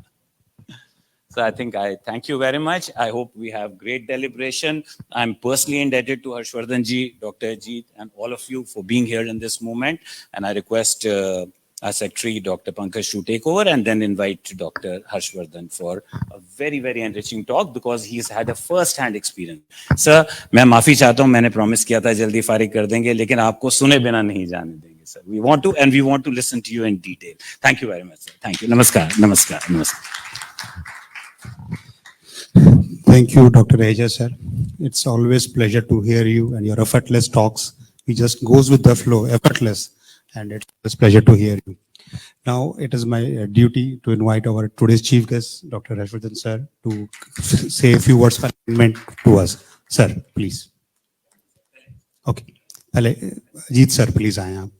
So I think I thank you very much. I hope we have great deliberation. I'm personally indebted to Harshvardhan ji, Dr. Ajit, and all of you for being here in this moment. And I request our secretary, Dr. Pankaj, to take over and then invite Dr. Harshvardhan for a very, very enriching talk, because he's had a first-hand experience. Sir, मैं माफी चाहता हूँ, मैंने promise किया था जल्दी फारिग कर देंगे, लेकिन आपको सुने बिना नहीं जाने देंगे, sir. We want to listen to you in detail. Thank you very much, sir. Thank you. Namaskar. Namaskar. Namaskar. Thank you, Dr. Aja, sir. It's always pleasure to hear you and your effortless talks. He just goes with the flow, effortless, and it's a pleasure to hear you. Now, it is my duty to invite our today's chief guest, Dr. Harshvardhan, sir, to say a few words for enlightenment to us. Sir, please. Okay. पहले Ajit sir please आए आप।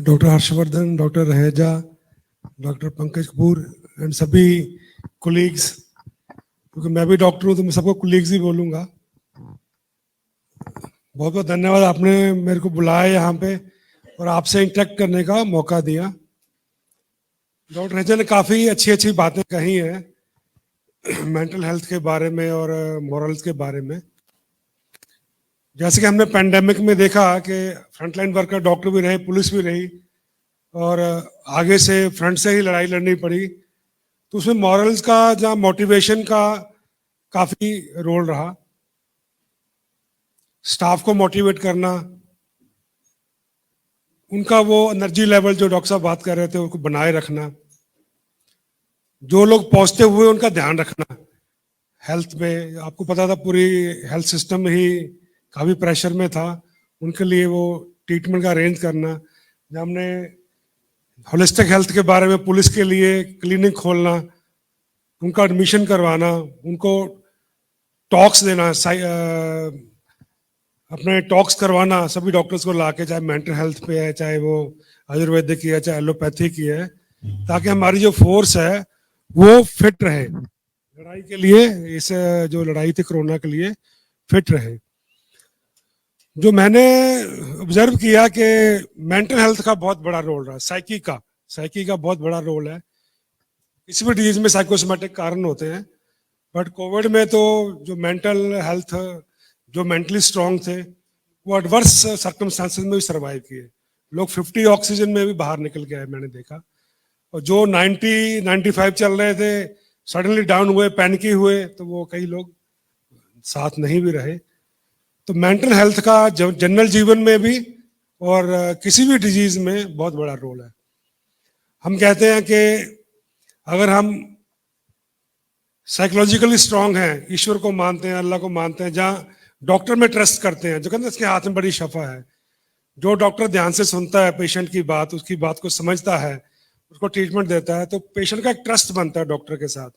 Doctor Harshvardhan, doctor Raheja, doctor Pankaj Kapoor and सभी colleagues, क्योंकि मैं भी doctor हूँ तो मैं सबको कोलीग्स ही बोलूँगा। बहुत बहुत धन्यवाद, आपने मेरे को बुलाया यहाँ पे और आपसे इंटरेक्ट करने का मौका दिया। डॉक्टर रहेजा ने काफ़ी अच्छी अच्छी बातें कही हैं मेंटल हेल्थ के बारे में और मॉरल्स के बारे में। जैसे कि हमने पैंडेमिक में देखा कि फ्रंटलाइन वर्कर डॉक्टर भी रहे, पुलिस भी रही, और आगे से फ्रंट से ही लड़ाई लड़नी पड़ी, तो उसमें मॉरल्स का जहाँ मोटिवेशन का काफ़ी रोल रहा। स्टाफ को मोटिवेट करना, उनका वो एनर्जी लेवल जो डॉक्टर साहब बात कर रहे थे उसको बनाए रखना, जो लोग पॉजिटिव हुए उनका ध्यान रखना। हेल्थ में आपको पता था पूरी हेल्थ सिस्टम ही काफ़ी प्रेशर में था, उनके लिए वो ट्रीटमेंट का अरेंज करना। जब हमने होलिस्टिक हेल्थ के बारे में पुलिस के लिए क्लिनिक खोलना, उनका एडमिशन करवाना, उनको टॉक्स देना, अपने टॉक्स करवाना सभी डॉक्टर्स को लाके, चाहे मेंटल हेल्थ पे है, चाहे वो आयुर्वेदिक की है, चाहे एलोपैथी की है, ताकि हमारी जो फोर्स है वो फिट रहे लड़ाई के लिए, इस जो लड़ाई थी कोरोना के लिए फिट रहे। जो मैंने ऑब्जर्व किया कि मेंटल हेल्थ का बहुत बड़ा रोल रहा, साइकी का बहुत बड़ा रोल है। किसी भी डिजीज में साइकोसोमेटिक कारण होते हैं, बट कोविड में तो जो मेंटल हेल्थ, जो मेंटली स्ट्रांग थे वो एडवर्स सर्कमस्टांसेस में भी सर्वाइव किए। लोग 50 ऑक्सीजन में भी बाहर निकल के आए, मैंने देखा। और जो 90-95 चल रहे थे, सडनली डाउन हुए, पैनिकी हुए, तो वो कई लोग साथ नहीं भी रहे। तो मेंटल हेल्थ का जनरल जीवन में भी और किसी भी डिजीज में बहुत बड़ा रोल है। हम कहते हैं कि अगर हम साइकोलॉजिकली स्ट्रांग हैं, ईश्वर को मानते हैं, अल्लाह को मानते हैं, जहाँ डॉक्टर में ट्रस्ट करते हैं, जो कहते हैं उसके हाथ में बड़ी शफा है, जो डॉक्टर ध्यान से सुनता है पेशेंट की बात, उसकी बात को समझता है, उसको ट्रीटमेंट देता है, तो पेशेंट का एक ट्रस्ट बनता है डॉक्टर के साथ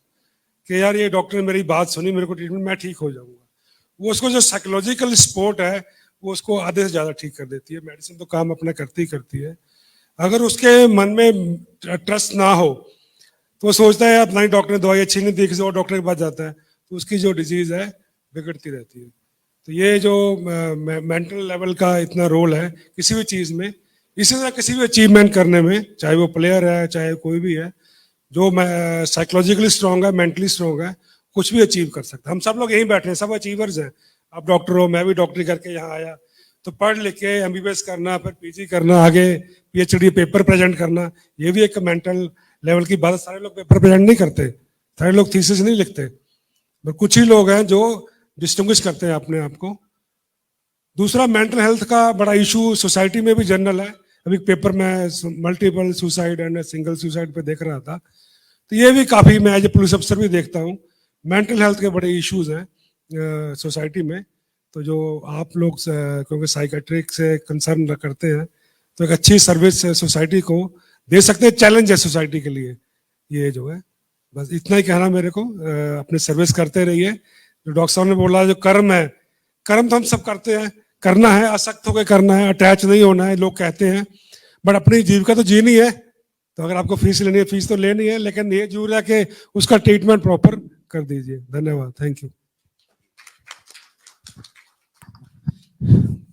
कि यार ये डॉक्टर ने मेरी बात सुनी, मेरे को ट्रीटमेंट, मैं ठीक हो जाऊंगा। वो उसको जो साइकोलॉजिकल सपोर्ट है वो उसको आधे से ज़्यादा ठीक कर देती है। मेडिसिन तो काम अपना करती ही करती है। अगर उसके मन में ट्रस्ट ना हो तो वो सोचता है अपना ही डॉक्टर ने दवाई अच्छी नहीं दी, किसी और डॉक्टर के पास जाता है, तो उसकी जो डिजीज़ है बिगड़ती रहती है। तो ये जो मेंटल लेवल का इतना रोल है किसी भी चीज़ में, इसी तरह किसी भी अचीवमेंट करने में, चाहे वो प्लेयर है, चाहे कोई भी है, जो साइकोलॉजिकली स्ट्रांग है, मेंटली स्ट्रांग है, कुछ भी अचीव कर सकता है। हम सब लोग यहीं बैठे हैं, सब अचीवर्स हैं। आप डॉक्टर हो, मैं भी डॉक्टरी करके यहाँ आया, तो पढ़ लिख के एमबीबीएस करना, फिर पीजी करना, आगे पीएचडी पेपर प्रेजेंट करना, ये भी एक मेंटल लेवल की बात। सारे लोग पेपर प्रेजेंट नहीं करते, सारे लोग थीसिस नहीं लिखते, पर कुछ ही लोग हैं जो डिस्टिंग्विश करते हैं अपने आप को। दूसरा, मेंटल हेल्थ का बड़ा इशू सोसाइटी में भी जनरल है। अभी पेपर में multiple suicide and single suicide पे देख रहा था, तो ये भी काफ़ी, मैं एज ए पुलिस अफसर भी देखता हूँ, मेंटल हेल्थ के बड़े इश्यूज हैं सोसाइटी में। तो जो आप लोग क्योंकि साइकेट्रिक से कंसर्न करते हैं, तो एक अच्छी सर्विस सोसाइटी को दे सकते हैं। चैलेंज है सोसाइटी के लिए ये जो है। बस इतना ही कहना मेरे को। अपनी सर्विस करते रहिए। जो डॉक्टर साहब ने बोला, जो कर्म है, कर्म तो हम सब करते हैं, करना है, आसक्त होकर करना है, अटैच नहीं होना है, लोग कहते हैं, बट अपनी जीविका तो जीनी है। तो अगर आपको फीस लेनी है, फीस तो लेनी है, लेकिन ये जरूर है कि उसका ट्रीटमेंट प्रॉपर कर दीजिए। धन्यवाद, thank you.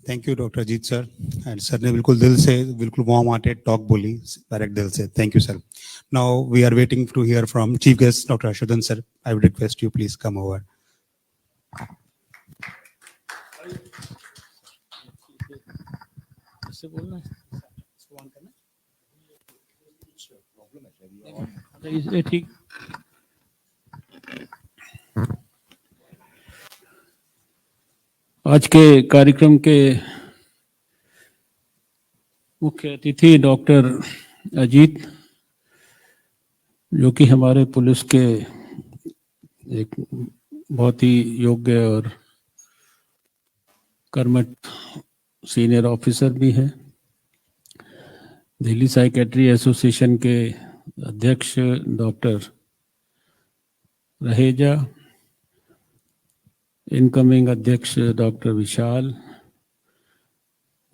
Thank you doctor Ajit sir. And sir ने बिल्कुल दिल से, बिल्कुल वार्म हार्टेड टॉक बोली, डायरेक्ट दिल से। Thank you sir. Now we are waiting to hear from chief guest doctor Harsh Vardhan sir. I would request you please come over. ठीक। आज के कार्यक्रम के मुख्य अतिथि डॉक्टर अजीत, जो कि हमारे पुलिस के एक बहुत ही योग्य और कर्मठ सीनियर ऑफिसर भी हैं, दिल्ली साइकेट्री एसोसिएशन के अध्यक्ष डॉक्टर रहेजा, इनकमिंग अध्यक्ष डॉक्टर विशाल,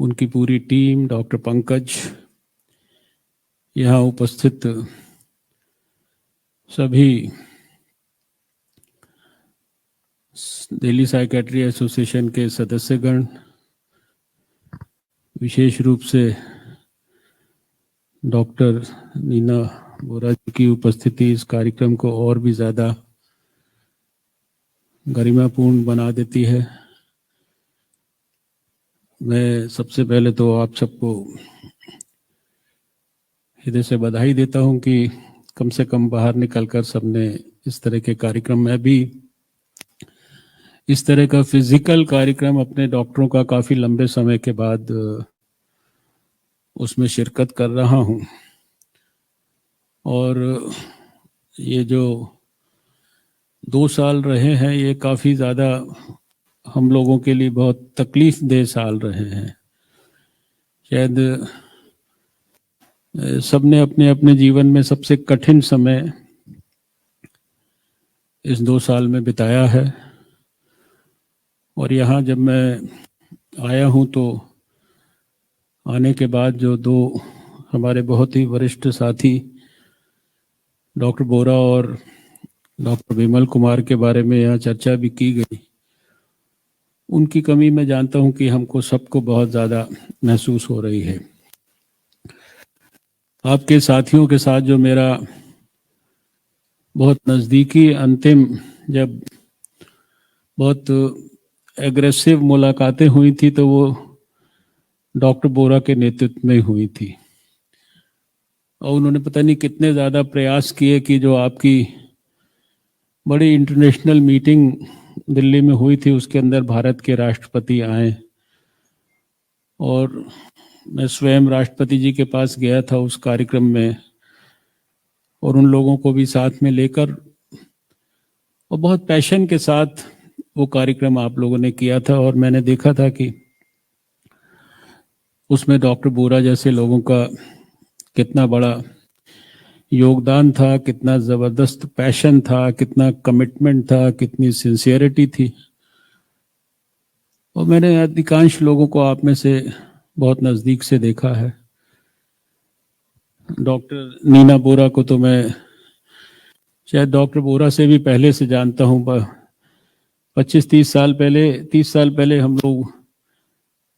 उनकी पूरी टीम, डॉक्टर पंकज, यहाँ उपस्थित सभी दिल्ली साइकेट्री एसोसिएशन के सदस्यगण, विशेष रूप से डॉक्टर नीना बोरा जी की उपस्थिति इस कार्यक्रम को और भी ज़्यादा गरिमापूर्ण बना देती है। मैं सबसे पहले तो आप सबको हृदय से बधाई देता हूं कि कम से कम बाहर निकलकर सबने इस तरह के कार्यक्रम में भी, इस तरह का फिजिकल कार्यक्रम अपने डॉक्टरों का काफ़ी लंबे समय के बाद उसमें शिरकत कर रहा हूं। और ये जो 2 साल रहे हैं, ये काफ़ी ज़्यादा हम लोगों के लिए बहुत तकलीफ देह साल रहे हैं। शायद सबने अपने अपने जीवन में सबसे कठिन समय इस 2 साल में बिताया है। और यहाँ जब मैं आया हूँ तो आने के बाद जो दो हमारे बहुत ही वरिष्ठ साथी डॉक्टर बोरा और डॉक्टर विमल कुमार के बारे में यहाँ चर्चा भी की गई, उनकी कमी मैं जानता हूँ कि हमको सबको बहुत ज़्यादा महसूस हो रही है। आपके साथियों के साथ जो मेरा बहुत नज़दीकी अंतिम जब बहुत एग्रेसिव मुलाकातें हुई थी तो वो डॉक्टर बोरा के नेतृत्व में हुई थी, और उन्होंने पता नहीं कितने ज़्यादा प्रयास किए कि जो आपकी बड़ी इंटरनेशनल मीटिंग दिल्ली में हुई थी उसके अंदर भारत के राष्ट्रपति आए, और मैं स्वयं राष्ट्रपति जी के पास गया था उस कार्यक्रम में, और उन लोगों को भी साथ में लेकर और बहुत पैशन के साथ वो कार्यक्रम आप लोगों ने किया था। और मैंने देखा था कि उसमें डॉक्टर बोरा जैसे लोगों का कितना बड़ा योगदान था, कितना ज़बरदस्त पैशन था, कितना कमिटमेंट था, कितनी सिंसियरिटी थी। और मैंने अधिकांश लोगों को आप में से बहुत नज़दीक से देखा है। डॉक्टर नीना बोरा को तो मैं शायद डॉक्टर बोरा से भी पहले से जानता हूँ। 25-30 साल पहले 30 साल पहले हम लोग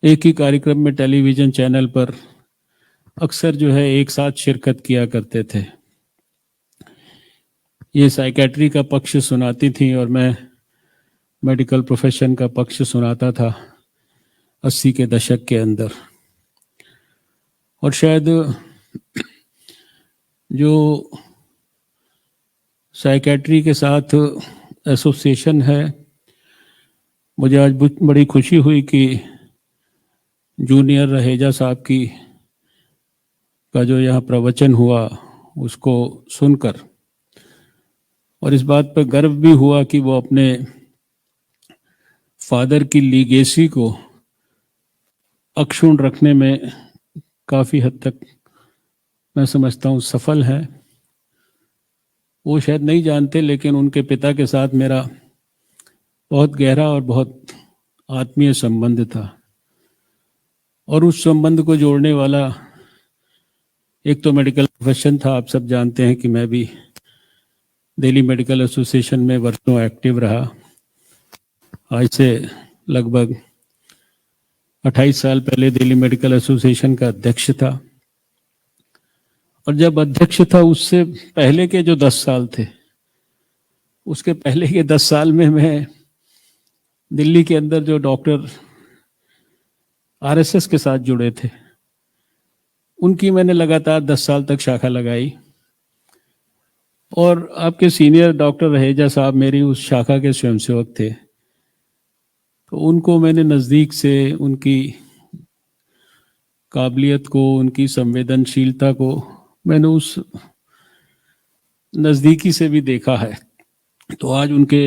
एक ही कार्यक्रम में टेलीविज़न चैनल पर अक्सर जो है एक साथ शिरकत किया करते थे। ये साइकेट्री का पक्ष सुनाती थी और मैं मेडिकल प्रोफेशन का पक्ष सुनाता था 80 के दशक के अंदर। और शायद जो साइकेट्री के साथ एसोसिएशन है, मुझे आज बड़ी खुशी हुई कि जूनियर रहेजा साहब की का जो यहाँ प्रवचन हुआ उसको सुनकर, और इस बात पर गर्व भी हुआ कि वो अपने फादर की लीगेसी को अक्षुण्ण रखने में काफ़ी हद तक मैं समझता हूँ सफल है। वो शायद नहीं जानते, लेकिन उनके पिता के साथ मेरा बहुत गहरा और बहुत आत्मीय संबंध था, और उस संबंध को जोड़ने वाला एक तो मेडिकल प्रोफेशन था। आप सब जानते हैं कि मैं भी दिल्ली मेडिकल एसोसिएशन में वर्षों एक्टिव रहा। आज से लगभग 28 साल पहले दिल्ली मेडिकल एसोसिएशन का अध्यक्ष था, और जब अध्यक्ष था उससे पहले के जो 10 साल थे, उसके पहले के 10 साल में मैं दिल्ली के अंदर जो डॉक्टर आरएसएस के साथ जुड़े थे उनकी मैंने लगातार 10 साल तक शाखा लगाई, और आपके सीनियर डॉक्टर रहेजा साहब मेरी उस शाखा के स्वयंसेवक थे, तो उनको मैंने नज़दीक से उनकी काबिलियत को, उनकी संवेदनशीलता को मैंने उस नज़दीकी से भी देखा है। तो आज उनके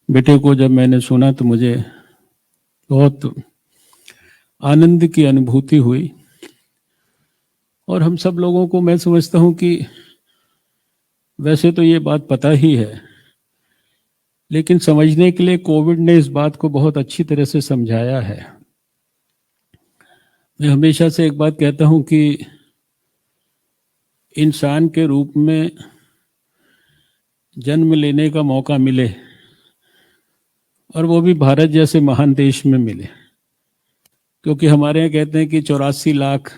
बेटे को जब मैंने सुना तो मुझे बहुत आनंद की अनुभूति हुई, और हम सब लोगों को मैं समझता हूँ कि वैसे तो ये बात पता ही है, लेकिन समझने के लिए कोविड ने इस बात को बहुत अच्छी तरह से समझाया है। मैं हमेशा से एक बात कहता हूँ कि इंसान के रूप में जन्म लेने का मौका मिले, और वो भी भारत जैसे महान देश में मिले, क्योंकि हमारे यहाँ कहते हैं कि 84 लाख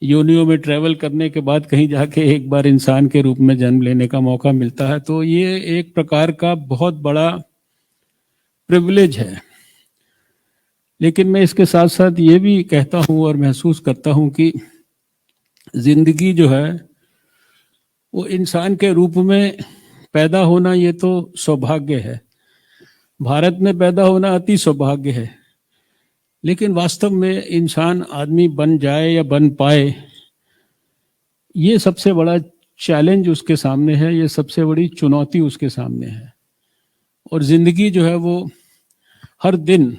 योनियों में ट्रैवल करने के बाद कहीं जाके एक बार इंसान के रूप में जन्म लेने का मौका मिलता है। तो ये एक प्रकार का बहुत बड़ा प्रिविलेज है। लेकिन मैं इसके साथ साथ ये भी कहता हूँ और महसूस करता हूँ कि जिंदगी जो है वो इंसान के रूप में पैदा होना ये तो सौभाग्य है, भारत में पैदा होना अति सौभाग्य है, लेकिन वास्तव में इंसान आदमी बन जाए या बन पाए, ये सबसे बड़ा चैलेंज उसके सामने है, ये सबसे बड़ी चुनौती उसके सामने है। और ज़िंदगी जो है वो हर दिन,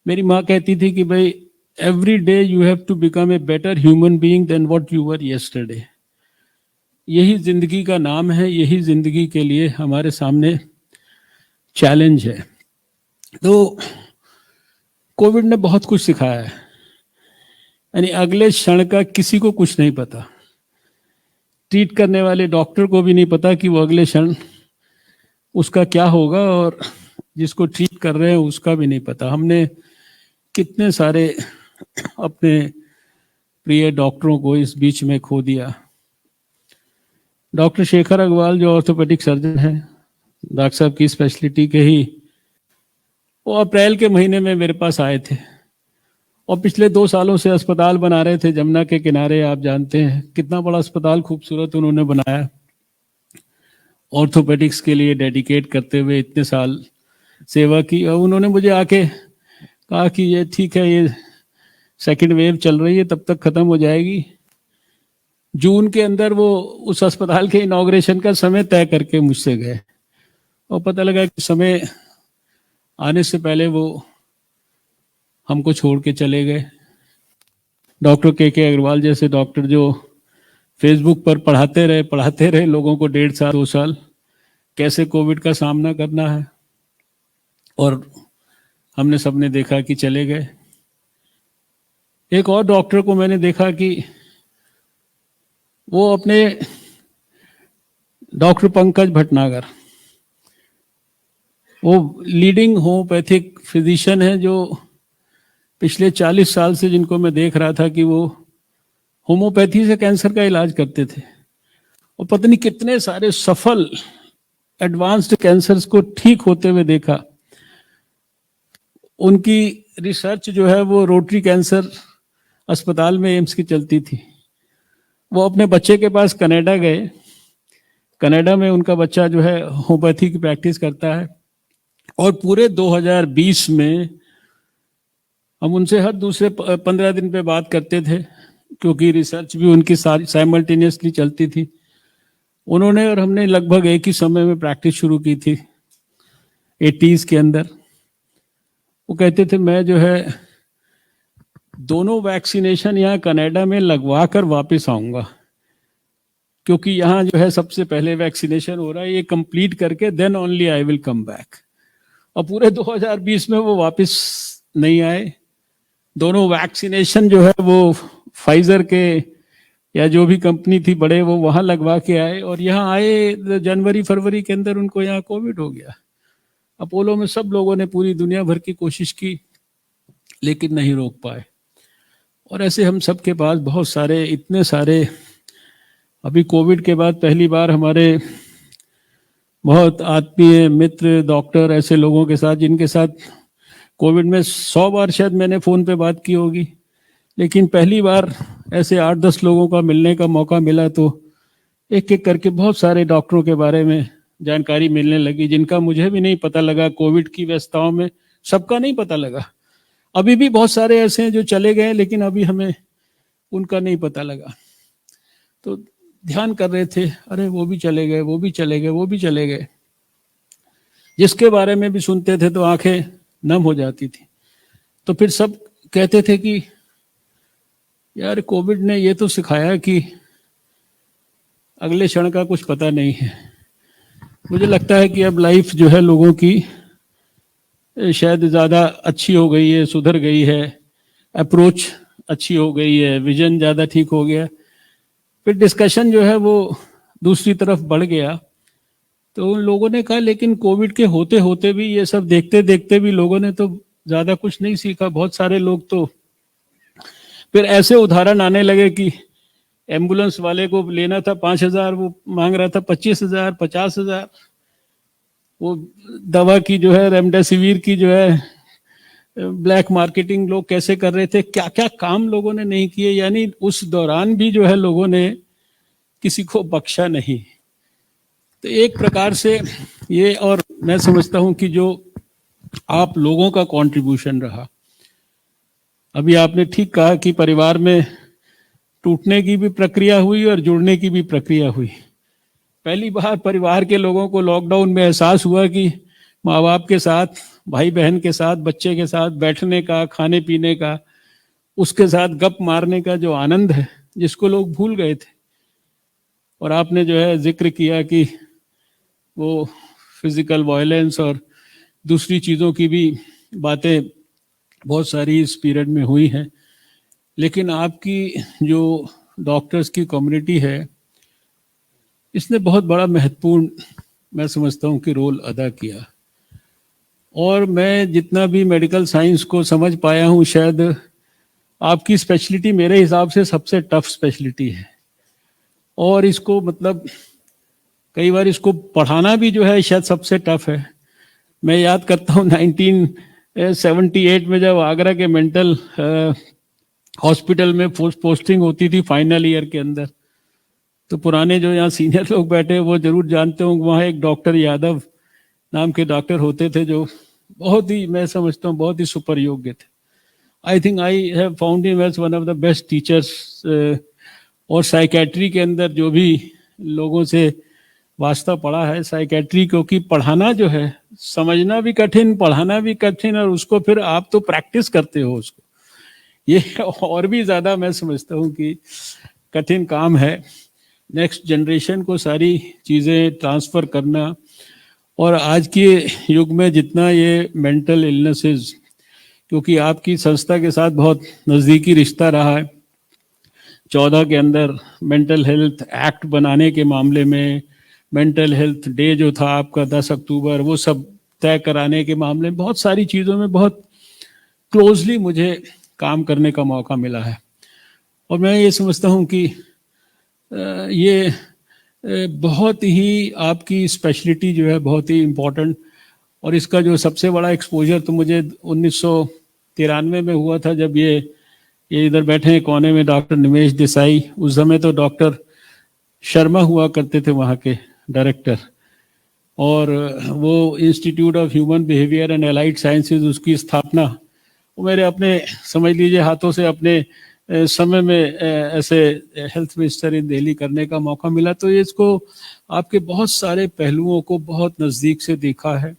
मेरी माँ कहती थी कि भाई every day you have to become a better human being than what you were yesterday. यही ज़िंदगी का नाम है, यही ज़िंदगी के लिए हमारे सामने चैलेंज है। तो कोविड ने बहुत कुछ सिखाया है, यानी अगले क्षण का किसी को कुछ नहीं पता। ट्रीट करने वाले डॉक्टर को भी नहीं पता कि वो अगले क्षण उसका क्या होगा, और जिसको ट्रीट कर रहे हैं उसका भी नहीं पता। हमने कितने सारे अपने प्रिय डॉक्टरों को इस बीच में खो दिया। डॉक्टर शेखर अग्रवाल जो ऑर्थोपेडिक सर्जन है, डॉक्टर साहब की स्पेशलिटी के ही, वो अप्रैल के महीने में मेरे पास आए थे और पिछले 2 सालों से अस्पताल बना रहे थे जमुना के किनारे। आप जानते हैं कितना बड़ा अस्पताल खूबसूरत उन्होंने बनाया, ऑर्थोपेडिक्स के लिए डेडिकेट करते हुए इतने साल सेवा की। और उन्होंने मुझे आके कहा कि ये ठीक है, ये सेकंड वेव चल रही है, तब तक खत्म हो जाएगी। जून के अंदर वो उस अस्पताल के इनॉग्रेशन का समय तय करके मुझसे गए और पता लगा कि समय आने से पहले वो हमको छोड़ के चले गए। डॉक्टर के अग्रवाल जैसे डॉक्टर जो फेसबुक पर पढ़ाते रहे लोगों को 1.5 साल 2 साल कैसे कोविड का सामना करना है, और हमने सबने देखा कि चले गए। एक और डॉक्टर को मैंने देखा कि वो अपने डॉक्टर पंकज भटनागर, वो लीडिंग होम्योपैथिक फिजिशियन है जो पिछले 40 साल से, जिनको मैं देख रहा था कि वो होम्योपैथी से कैंसर का इलाज करते थे और पता नहीं कितने सारे सफल एडवांस्ड कैंसर्स को ठीक होते हुए देखा। उनकी रिसर्च जो है वो रोटरी कैंसर अस्पताल में एम्स की चलती थी। वो अपने बच्चे के पास कनाडा गए, कनाडा में उनका बच्चा जो है होम्योपैथी की प्रैक्टिस करता है, और पूरे 2020 में हम उनसे हर दूसरे 15 दिन पे बात करते थे क्योंकि रिसर्च भी उनकी सारी साइमल्टेनियसली चलती थी। उन्होंने और हमने लगभग एक ही समय में प्रैक्टिस शुरू की थी 80s के अंदर। वो कहते थे मैं जो है दोनों वैक्सीनेशन यहाँ कनाडा में लगवा कर वापस आऊँगा, क्योंकि यहाँ जो है सबसे पहले वैक्सीनेशन हो रहा है, ये कंप्लीट करके then only I will come back. और पूरे 2020 में वो वापस नहीं आए। दोनों वैक्सीनेशन जो है वो फाइजर के या जो भी कंपनी थी बड़े, वो वहाँ लगवा के आए और यहाँ आए जनवरी फरवरी के अंदर उनको यहाँ कोविड हो गया। अपोलो में सब लोगों ने पूरी दुनिया भर की कोशिश की लेकिन नहीं रोक पाए। और ऐसे हम सब के पास बहुत सारे, इतने सारे, अभी कोविड के बाद पहली बार हमारे बहुत आत्मीय मित्र डॉक्टर, ऐसे लोगों के साथ जिनके साथ कोविड में 100 बार शायद मैंने फ़ोन पे बात की होगी, लेकिन पहली बार ऐसे 8-10 लोगों का मिलने का मौका मिला तो एक एक करके बहुत सारे डॉक्टरों के बारे में जानकारी मिलने लगी जिनका मुझे भी नहीं पता लगा। कोविड की व्यस्तताओं में सबका नहीं पता लगा। अभी भी बहुत सारे ऐसे हैं जो चले गए लेकिन अभी हमें उनका नहीं पता लगा। तो ध्यान कर रहे थे, अरे वो भी चले गए, वो भी चले गए, वो भी चले गए। जिसके बारे में भी सुनते थे तो आंखें नम हो जाती थी। तो फिर सब कहते थे कि यार कोविड ने ये तो सिखाया कि अगले क्षण का कुछ पता नहीं है। मुझे लगता है कि अब लाइफ जो है लोगों की शायद ज़्यादा अच्छी हो गई है, सुधर गई है, अप्रोच अच्छी हो गई है, विजन ज़्यादा ठीक हो गया। फिर डिस्कशन जो है वो दूसरी तरफ बढ़ गया। तो उन लोगों ने कहा लेकिन कोविड के होते होते भी, ये सब देखते देखते भी लोगों ने तो ज़्यादा कुछ नहीं सीखा। बहुत सारे लोग तो फिर ऐसे उदाहरण आने लगे कि एम्बुलेंस वाले को लेना था 5,000, वो मांग रहा था 25,000, 50,000। वो दवा की जो है रेमडेसिविर की जो है ब्लैक मार्केटिंग लोग कैसे कर रहे थे, क्या क्या काम लोगों ने नहीं किए। यानी उस दौरान भी जो है लोगों ने किसी को बख्शा नहीं। तो एक प्रकार से ये, और मैं समझता हूं कि जो आप लोगों का कंट्रीब्यूशन रहा, अभी आपने ठीक कहा कि परिवार में टूटने की भी प्रक्रिया हुई और जुड़ने की भी प्रक्रिया हुई। पहली बार परिवार के लोगों को लॉकडाउन में एहसास हुआ कि माँ बाप के साथ, भाई बहन के साथ, बच्चे के साथ बैठने का, खाने पीने का, उसके साथ गप मारने का जो आनंद है, जिसको लोग भूल गए थे। और आपने जो है जिक्र किया कि वो फिजिकल वायलेंस और दूसरी चीज़ों की भी बातें बहुत सारी इस पीरियड में हुई हैं, लेकिन आपकी जो डॉक्टर्स की कम्युनिटी है इसने बहुत बड़ा महत्वपूर्ण, मैं समझता हूँ कि रोल अदा किया। और मैं जितना भी मेडिकल साइंस को समझ पाया हूँ, शायद आपकी स्पेशलिटी मेरे हिसाब से सबसे टफ स्पेशलिटी है। और इसको मतलब कई बार इसको पढ़ाना भी जो है शायद सबसे टफ है। मैं याद करता हूँ 1978 में जब आगरा के मेंटल हॉस्पिटल में पोस्टिंग होती थी फाइनल ईयर के अंदर, तो पुराने जो यहाँ सीनियर लोग बैठे वो जरूर जानते होंगे, वहाँ एक डॉक्टर यादव नाम के डॉक्टर होते थे जो बहुत ही, मैं समझता हूँ, बहुत ही सुपर योग्य थे। I think I have found him as one of the best teachers. और साइकेट्री के अंदर जो भी लोगों से वास्ता पड़ा है साइकेट्री, क्योंकि पढ़ाना जो है, समझना भी कठिन, पढ़ाना भी कठिन, और उसको फिर आप तो प्रैक्टिस करते हो उसको, ये और भी ज़्यादा मैं समझता हूँ कि कठिन काम है। नेक्स्ट जनरेशन को सारी चीज़ें ट्रांसफ़र करना, और आज के युग में जितना ये मेंटल इलनेसेस, क्योंकि आपकी संस्था के साथ बहुत नज़दीकी रिश्ता रहा है, 14 के अंदर मेंटल हेल्थ एक्ट बनाने के मामले में, मेंटल हेल्थ डे जो था आपका 10 अक्टूबर, वो सब तय कराने के मामले में, बहुत सारी चीज़ों में बहुत क्लोजली मुझे काम करने का मौका मिला है। और मैं ये समझता हूँ कि ये बहुत ही आपकी स्पेशलिटी जो है बहुत ही इम्पोर्टेंट, और इसका जो सबसे बड़ा एक्सपोजर तो मुझे 1993 में हुआ था, जब ये इधर बैठे हैं कोने में डॉक्टर निमेश देसाई, उस समय तो डॉक्टर शर्मा हुआ करते थे वहाँ के डायरेक्टर, और वो institute of human behaviour and allied sciences, उसकी स्थापना वो मेरे अपने, समझ लीजिए, हाथों से अपने समय में ऐसे हेल्थ मिनिस्टर इन दिल्ली करने का मौका मिला। तो ये इसको आपके बहुत सारे पहलुओं को बहुत नज़दीक से देखा है।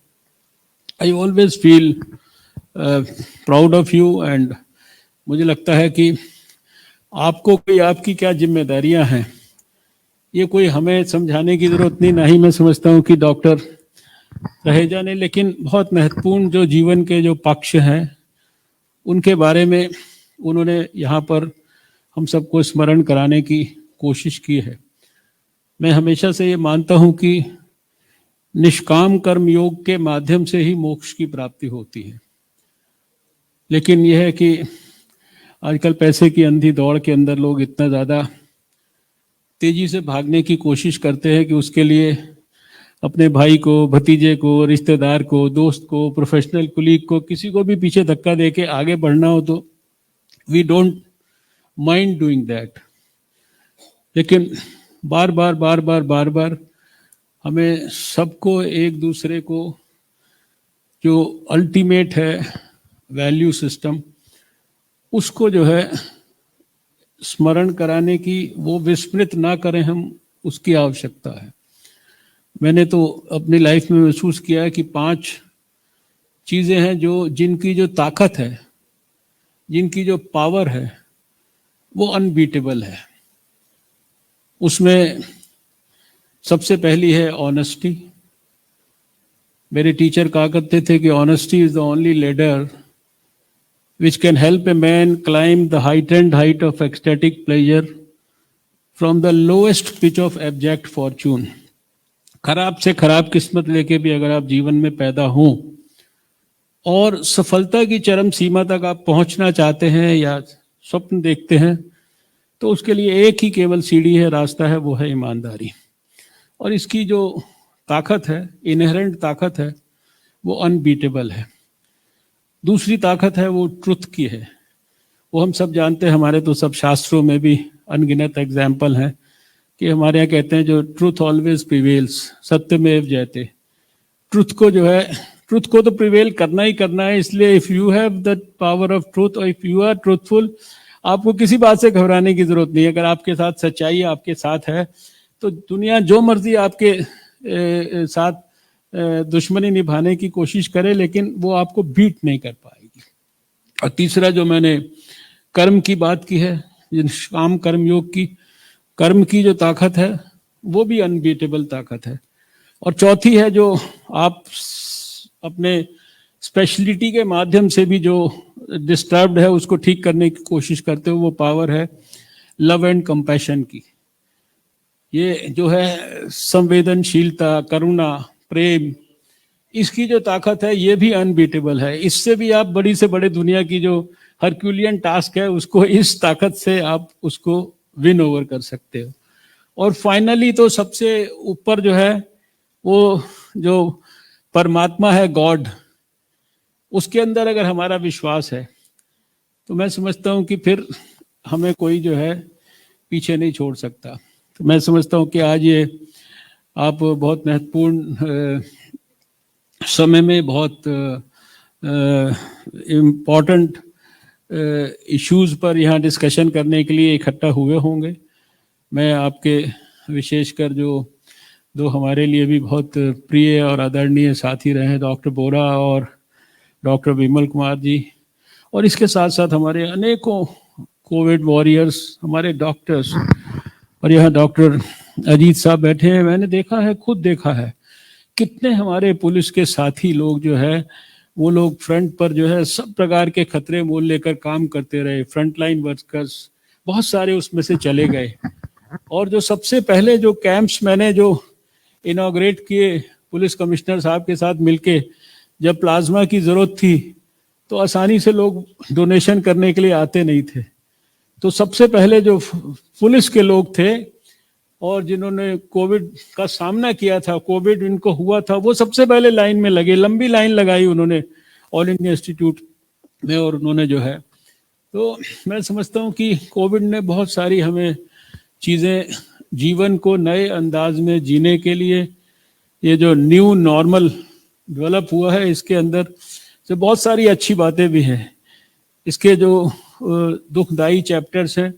I always feel proud of you, and मुझे लगता है कि आपको कोई, आपकी क्या जिम्मेदारियां हैं, ये कोई हमें समझाने की ज़रूरत नहीं, ना ही मैं समझता हूँ कि डॉक्टर रहे जाने, लेकिन बहुत महत्वपूर्ण जो जीवन के जो पक्ष हैं उनके बारे में उन्होंने यहाँ पर हम सबको स्मरण कराने की कोशिश की है। मैं हमेशा से ये मानता हूँ कि निष्काम कर्म योग के माध्यम से ही मोक्ष की प्राप्ति होती है, लेकिन यह है कि आजकल पैसे की अंधी दौड़ के अंदर लोग इतना ज़्यादा तेजी से भागने की कोशिश करते हैं कि उसके लिए अपने भाई को, भतीजे को, रिश्तेदार को, दोस्त को, प्रोफेशनल कुलीग को, किसी को भी पीछे धक्का दे के आगे बढ़ना हो तो we don't mind doing that. लेकिन बार बार हमें सबको, एक दूसरे को जो अल्टीमेट है वैल्यू सिस्टम, उसको जो है स्मरण कराने की, वो विस्मृत ना करें हम, उसकी आवश्यकता है। मैंने तो अपनी लाइफ में महसूस किया है कि 5 चीज़ें हैं जो, जिनकी जो ताकत है, जिनकी जो पावर है, वो अनबीटेबल है। उसमें सबसे पहली है ऑनेस्टी। मेरे टीचर कहा करते थे कि honesty is the only ladder which can help a man climb the heightened height of ecstatic pleasure from the lowest pitch of abject fortune। खराब से खराब किस्मत लेके भी अगर आप जीवन में पैदा हों और सफलता की चरम सीमा तक आप पहुंचना चाहते हैं या स्वप्न देखते हैं, तो उसके लिए एक ही केवल सीढ़ी है, रास्ता है, वो है ईमानदारी। और इसकी जो ताकत है, इनहेरेंट ताकत है, वो अनबीटेबल है। दूसरी ताकत है वो ट्रुथ की है। वो हम सब जानते हैं, हमारे तो सब शास्त्रों में भी अनगिनत एग्जाम्पल हैं कि हमारे यहाँ कहते हैं जो ट्रुथ ऑलवेज प्रिवेल्स, सत्यमेव जयते। ट्रुथ को जो है, ट्रुथ को तो प्रिवेल करना ही करना है। इसलिए if you have the power of truth और इफ़ यू आर ट्रुथफुल, आपको किसी बात से घबराने की जरूरत नहीं है। अगर आपके साथ सच्चाई आपके साथ है तो दुनिया जो मर्जी आपके साथ दुश्मनी निभाने की कोशिश करे, लेकिन वो आपको बीट नहीं कर पाएगी। और तीसरा जो मैंने कर्म की बात की है, निष्काम कर्म योग की, कर्म की जो ताकत है वो भी अनबीटेबल ताकत है। और चौथी है जो आप अपने स्पेशलिटी के माध्यम से भी जो डिस्टर्ब्ड है उसको ठीक करने की कोशिश करते हो, वो पावर है लव एंड कंपैशन की। ये जो है संवेदनशीलता, करुणा, प्रेम, इसकी जो ताकत है ये भी अनबीटेबल है। इससे भी आप बड़ी से बड़े दुनिया की जो हरक्यूलियन टास्क है उसको इस ताकत से आप उसको विन ओवर कर सकते हो। और फाइनली तो सबसे ऊपर जो है वो जो परमात्मा है, गॉड, उसके अंदर अगर हमारा विश्वास है तो मैं समझता हूँ कि फिर हमें कोई जो है पीछे नहीं छोड़ सकता। तो मैं समझता हूँ कि आज ये आप बहुत महत्वपूर्ण समय में बहुत इम्पॉर्टेंट इश्यूज पर यहाँ डिस्कशन करने के लिए इकट्ठा हुए होंगे। मैं आपके विशेषकर जो दो हमारे लिए भी बहुत प्रिय और आदरणीय साथी रहे हैं, डॉक्टर बोरा और डॉक्टर विमल कुमार जी, और इसके साथ साथ हमारे अनेकों कोविड वॉरियर्स, हमारे डॉक्टर्स, और यहाँ डॉक्टर अजीत साहब बैठे हैं। मैंने देखा है, खुद देखा है, कितने हमारे पुलिस के साथी लोग जो है वो लोग फ्रंट पर जो है सब प्रकार के खतरे मोल लेकर काम करते रहे। फ्रंट लाइन वर्कर्स बहुत सारे उसमें से चले गए। और जो सबसे पहले जो कैंप्स मैंने जो इनॉग्रेट किए पुलिस कमिश्नर साहब के साथ मिलके, जब प्लाज्मा की ज़रूरत थी तो आसानी से लोग डोनेशन करने के लिए आते नहीं थे। तो सबसे पहले जो पुलिस के लोग थे और जिन्होंने कोविड का सामना किया था, कोविड इनको हुआ था, वो सबसे पहले लाइन में लगे, लंबी लाइन लगाई उन्होंने ऑल इंडिया इंस्टीट्यूट में। और उन्होंने जो है, तो मैं समझता हूँ कि कोविड ने बहुत सारी हमें चीज़ें, जीवन को नए अंदाज में जीने के लिए, ये जो न्यू नॉर्मल डेवलप हुआ है इसके अंदर से बहुत सारी अच्छी बातें भी हैं। इसके जो दुखदाई चैप्टर्स हैं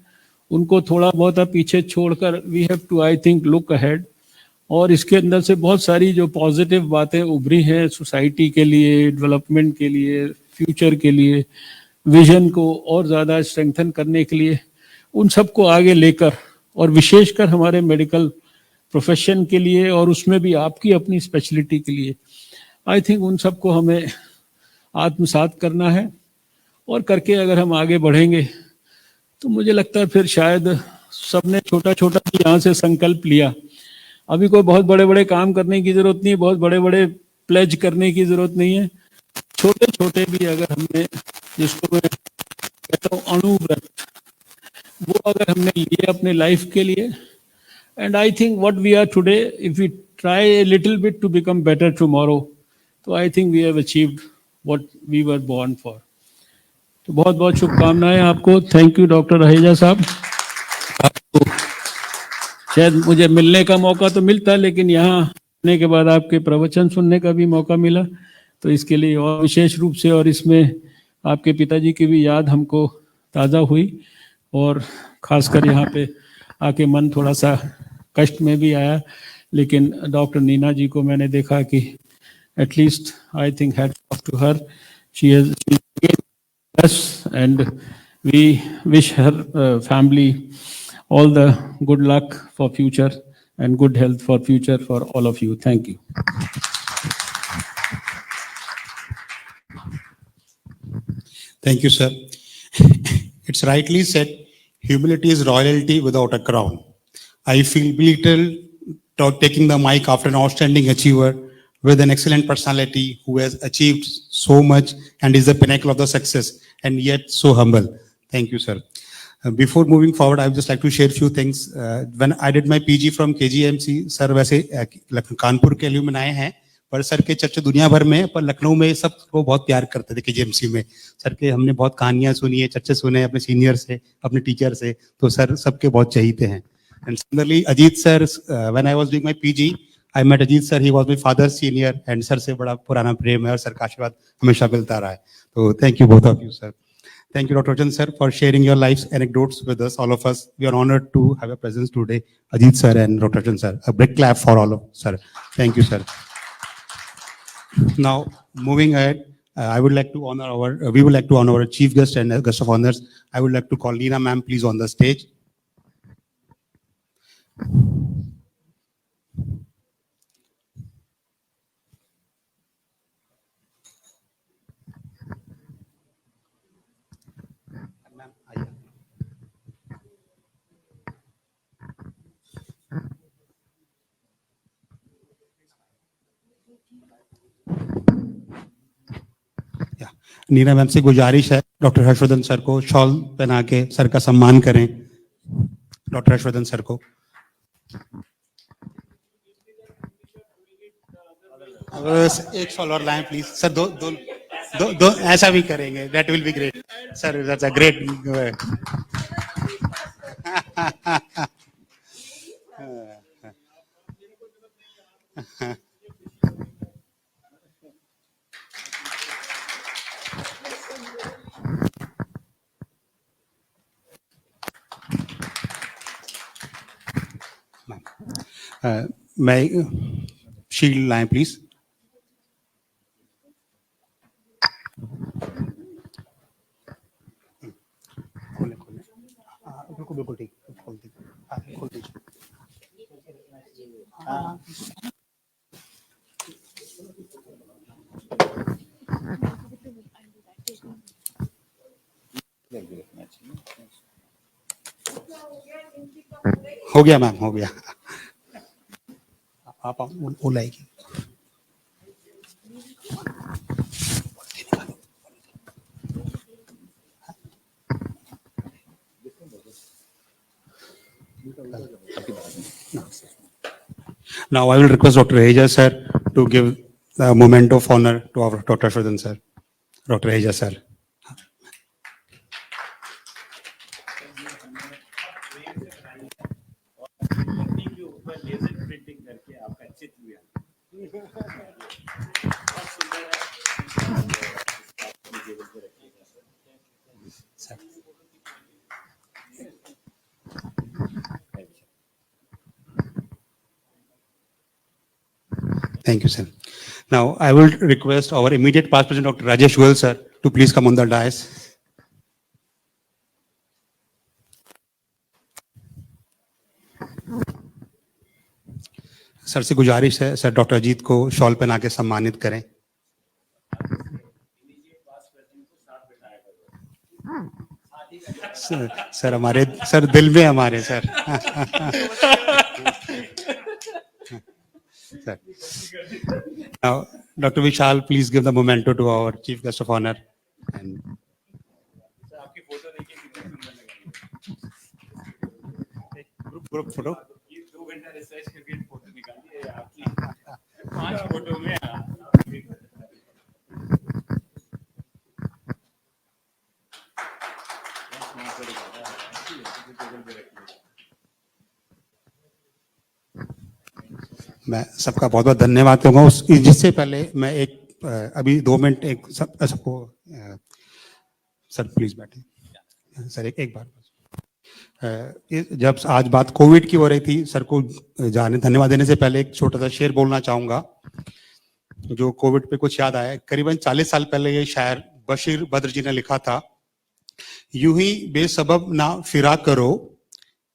उनको थोड़ा बहुत पीछे छोड़कर we have to, I think, look ahead. और इसके अंदर से बहुत सारी जो पॉजिटिव बातें उभरी हैं सोसाइटी के लिए, डेवलपमेंट के लिए, फ्यूचर के लिए, विजन को और ज़्यादा स्ट्रेंथन करने के लिए, उन सबको आगे लेकर, और विशेषकर हमारे मेडिकल प्रोफेशन के लिए, और उसमें भी आपकी अपनी स्पेशलिटी के लिए, आई थिंक उन सबको हमें आत्मसात करना है। और करके अगर हम आगे बढ़ेंगे तो मुझे लगता है फिर शायद सबने छोटा छोटा भी यहाँ से संकल्प लिया। अभी कोई बहुत बड़े बड़े काम करने की जरूरत नहीं, बहुत बड़े बड़े प्लेज करने की जरूरत नहीं है। छोटे छोटे भी अगर हमने, जिसको मैं कहता हूँ अणुव्रत, वो अगर हमने लिए अपने लाइफ के लिए, and I think what we are today, if we try a little bit to become better tomorrow, तो I think we have achieved what we were born for. तो बहुत बहुत शुभकामनाएं आपको। थैंक यू डॉक्टर रहेजा साहब। आपको शायद मुझे मिलने का मौका तो मिलता, लेकिन यहाँ आने के बाद आपके प्रवचन सुनने का भी मौका मिला, तो इसके लिए और विशेष रूप से, और इसमें आपके पिताजी की भी याद हमको ताज़ा हुई, और खासकर यहाँ पे आके मन थोड़ा सा कष्ट में भी आया। लेकिन डॉक्टर नीना जी को मैंने देखा कि at least I think hats off to her, she has us, and we wish her family all the good luck for future and good health for future for all of you. Thank you. Thank you, sir. It's rightly said, humility is royalty without a crown. I feel belittled taking the mic after an outstanding achiever with an excellent personality who has achieved so much and is the pinnacle of the success, and yet so humble. Thank you, sir. Before moving forward, I would just like to share a few things. When I did my PG from KGMC, sir वैसे कानपुर के alumni हैं, पर sir के चर्चा दुनिया भर में, पर लखनऊ में सब वो बहुत प्यार करते थे KGMC में। सर के हमने बहुत कहानियाँ सुनी है, चर्चे सुने अपने सीनियर से, अपने टीचर से, तो सर सबके बहुत चाहते हैं। And similarly, Ajit sir, when I was doing my PG, I met Ajit sir. He was my father's senior, and sir से बड़ा पुराना प्रेम है, और सर का आशीर्वाद हमेशा मिलता रहा है। तो thank you both of you, sir. Thank you, Dr. Rajan sir, for sharing your life's anecdotes with us, all of us. We are honored to have your presence today, Ajit sir and Dr. Rajan sir. A big clap for all of sir. Thank you, sir. Now, moving ahead, I would like to honor our, we would like to honor our chief guest and guest of honors. I would like to call Neena ma'am, please, on the stage. Neena ma'am से गुजारिश है doctor Harsh Vardhan sir को shawl पहना के sir का सम्मान करें। Doctor Harsh Vardhan sir को एक शॉल और लाएं प्लीज सर। दो दो दो, दो ऐसा भी करेंगे, that will be great sir, that's a great. मैं शील्ड लाएं प्लीज। खोले खोले, बिल्कुल बिल्कुल ठीक, खोल दीजिए, खोल दीजिए। हो गया मैम, हो गया। आप वो लाएगी। Now I will request Dr. Aja sir to give the moment of honor to our Dr. Shradan sir. Dr. Aja sir. Thank you, sir. Now, I will request our immediate past president, Dr. Rajesh Goyal, sir, to please come on the dais. Sir से गुजारिश है, sir doctor Ajit को shawl पहना के सम्मानित करें। Sir हमारे sir दिल में हमारे sir. Sir. Now, Dr. Vishal, please give the memento to our Chief Guest of Honor. And group photo. मैं सबका बहुत बहुत धन्यवाद करूँगा। जिससे पहले मैं एक अभी 2 मिनट एक सबको सर प्लीज बैठे सर एक बार जब आज बात कोविड की हो रही थी, सर को जाने धन्यवाद देने से पहले एक छोटा सा शेर बोलना चाहूंगा जो कोविड पे कुछ याद आया। करीबन 40 साल पहले ये शायर बशीर बद्र जी ने लिखा था, यूं ही बेसबब ना फिरा करो,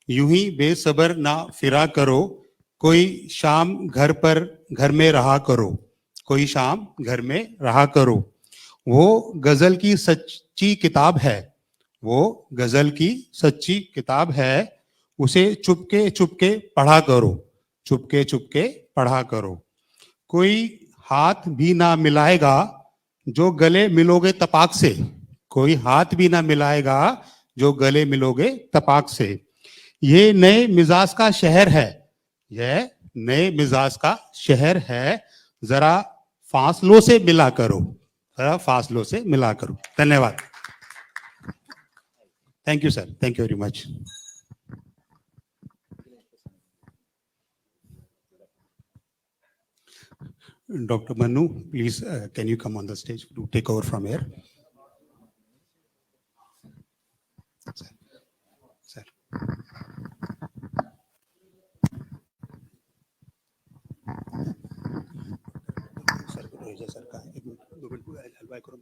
यूं ही बेसबर ना फिरा करो, कोई शाम घर में रहा करो, कोई शाम घर में रहा करो। वो गजल की सच्ची किताब है, वो गजल की सच्ची किताब है, उसे चुपके चुपके पढ़ा करो, चुपके चुपके पढ़ा करो। कोई हाथ भी ना मिलाएगा जो गले मिलोगे तपाक से, कोई हाथ भी ना मिलाएगा जो गले मिलोगे तपाक से। ये नए मिजाज का शहर है, यह नए मिजाज का शहर है, जरा फासलों से मिला करो, जरा फासलों से मिला करो। धन्यवाद। Thank you sir, thank you very much. Dr. Manu, please, can you come on the stage to take over from here? Sir. Sir का 1 मिनट 2 मिनट हलवाई करो।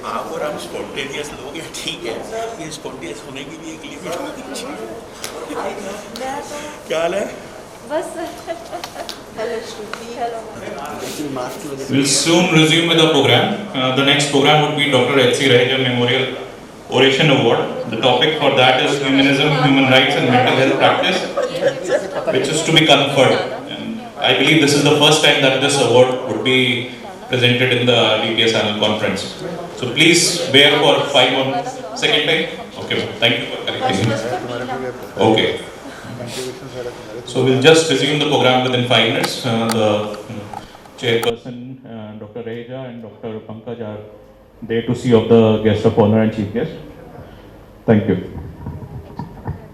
आप और हम स्पॉन्टेनियस लोग हैं, ठीक है, ये स्पॉन्टेनियस होने की भी एक लिमिट होनी चाहिए। क्या हाल है? बस hello Shruti, hello We'll soon resume with the program. The next program would be Dr. H.C. Raheja Memorial Oration Award. The topic for that is Humanism, Human Rights and Mental Health Practice, which is to be conferred. And I believe this is the first time that this award would be presented in the DPS annual conference. So please bear for 5 more second time. Okay, thank you for correcting me. Okay. So we'll just resume the program within 5 minutes. The chairperson, Dr. Raheja and Dr. Pankaj are there to see of the guest of honor and chief guest. Thank you.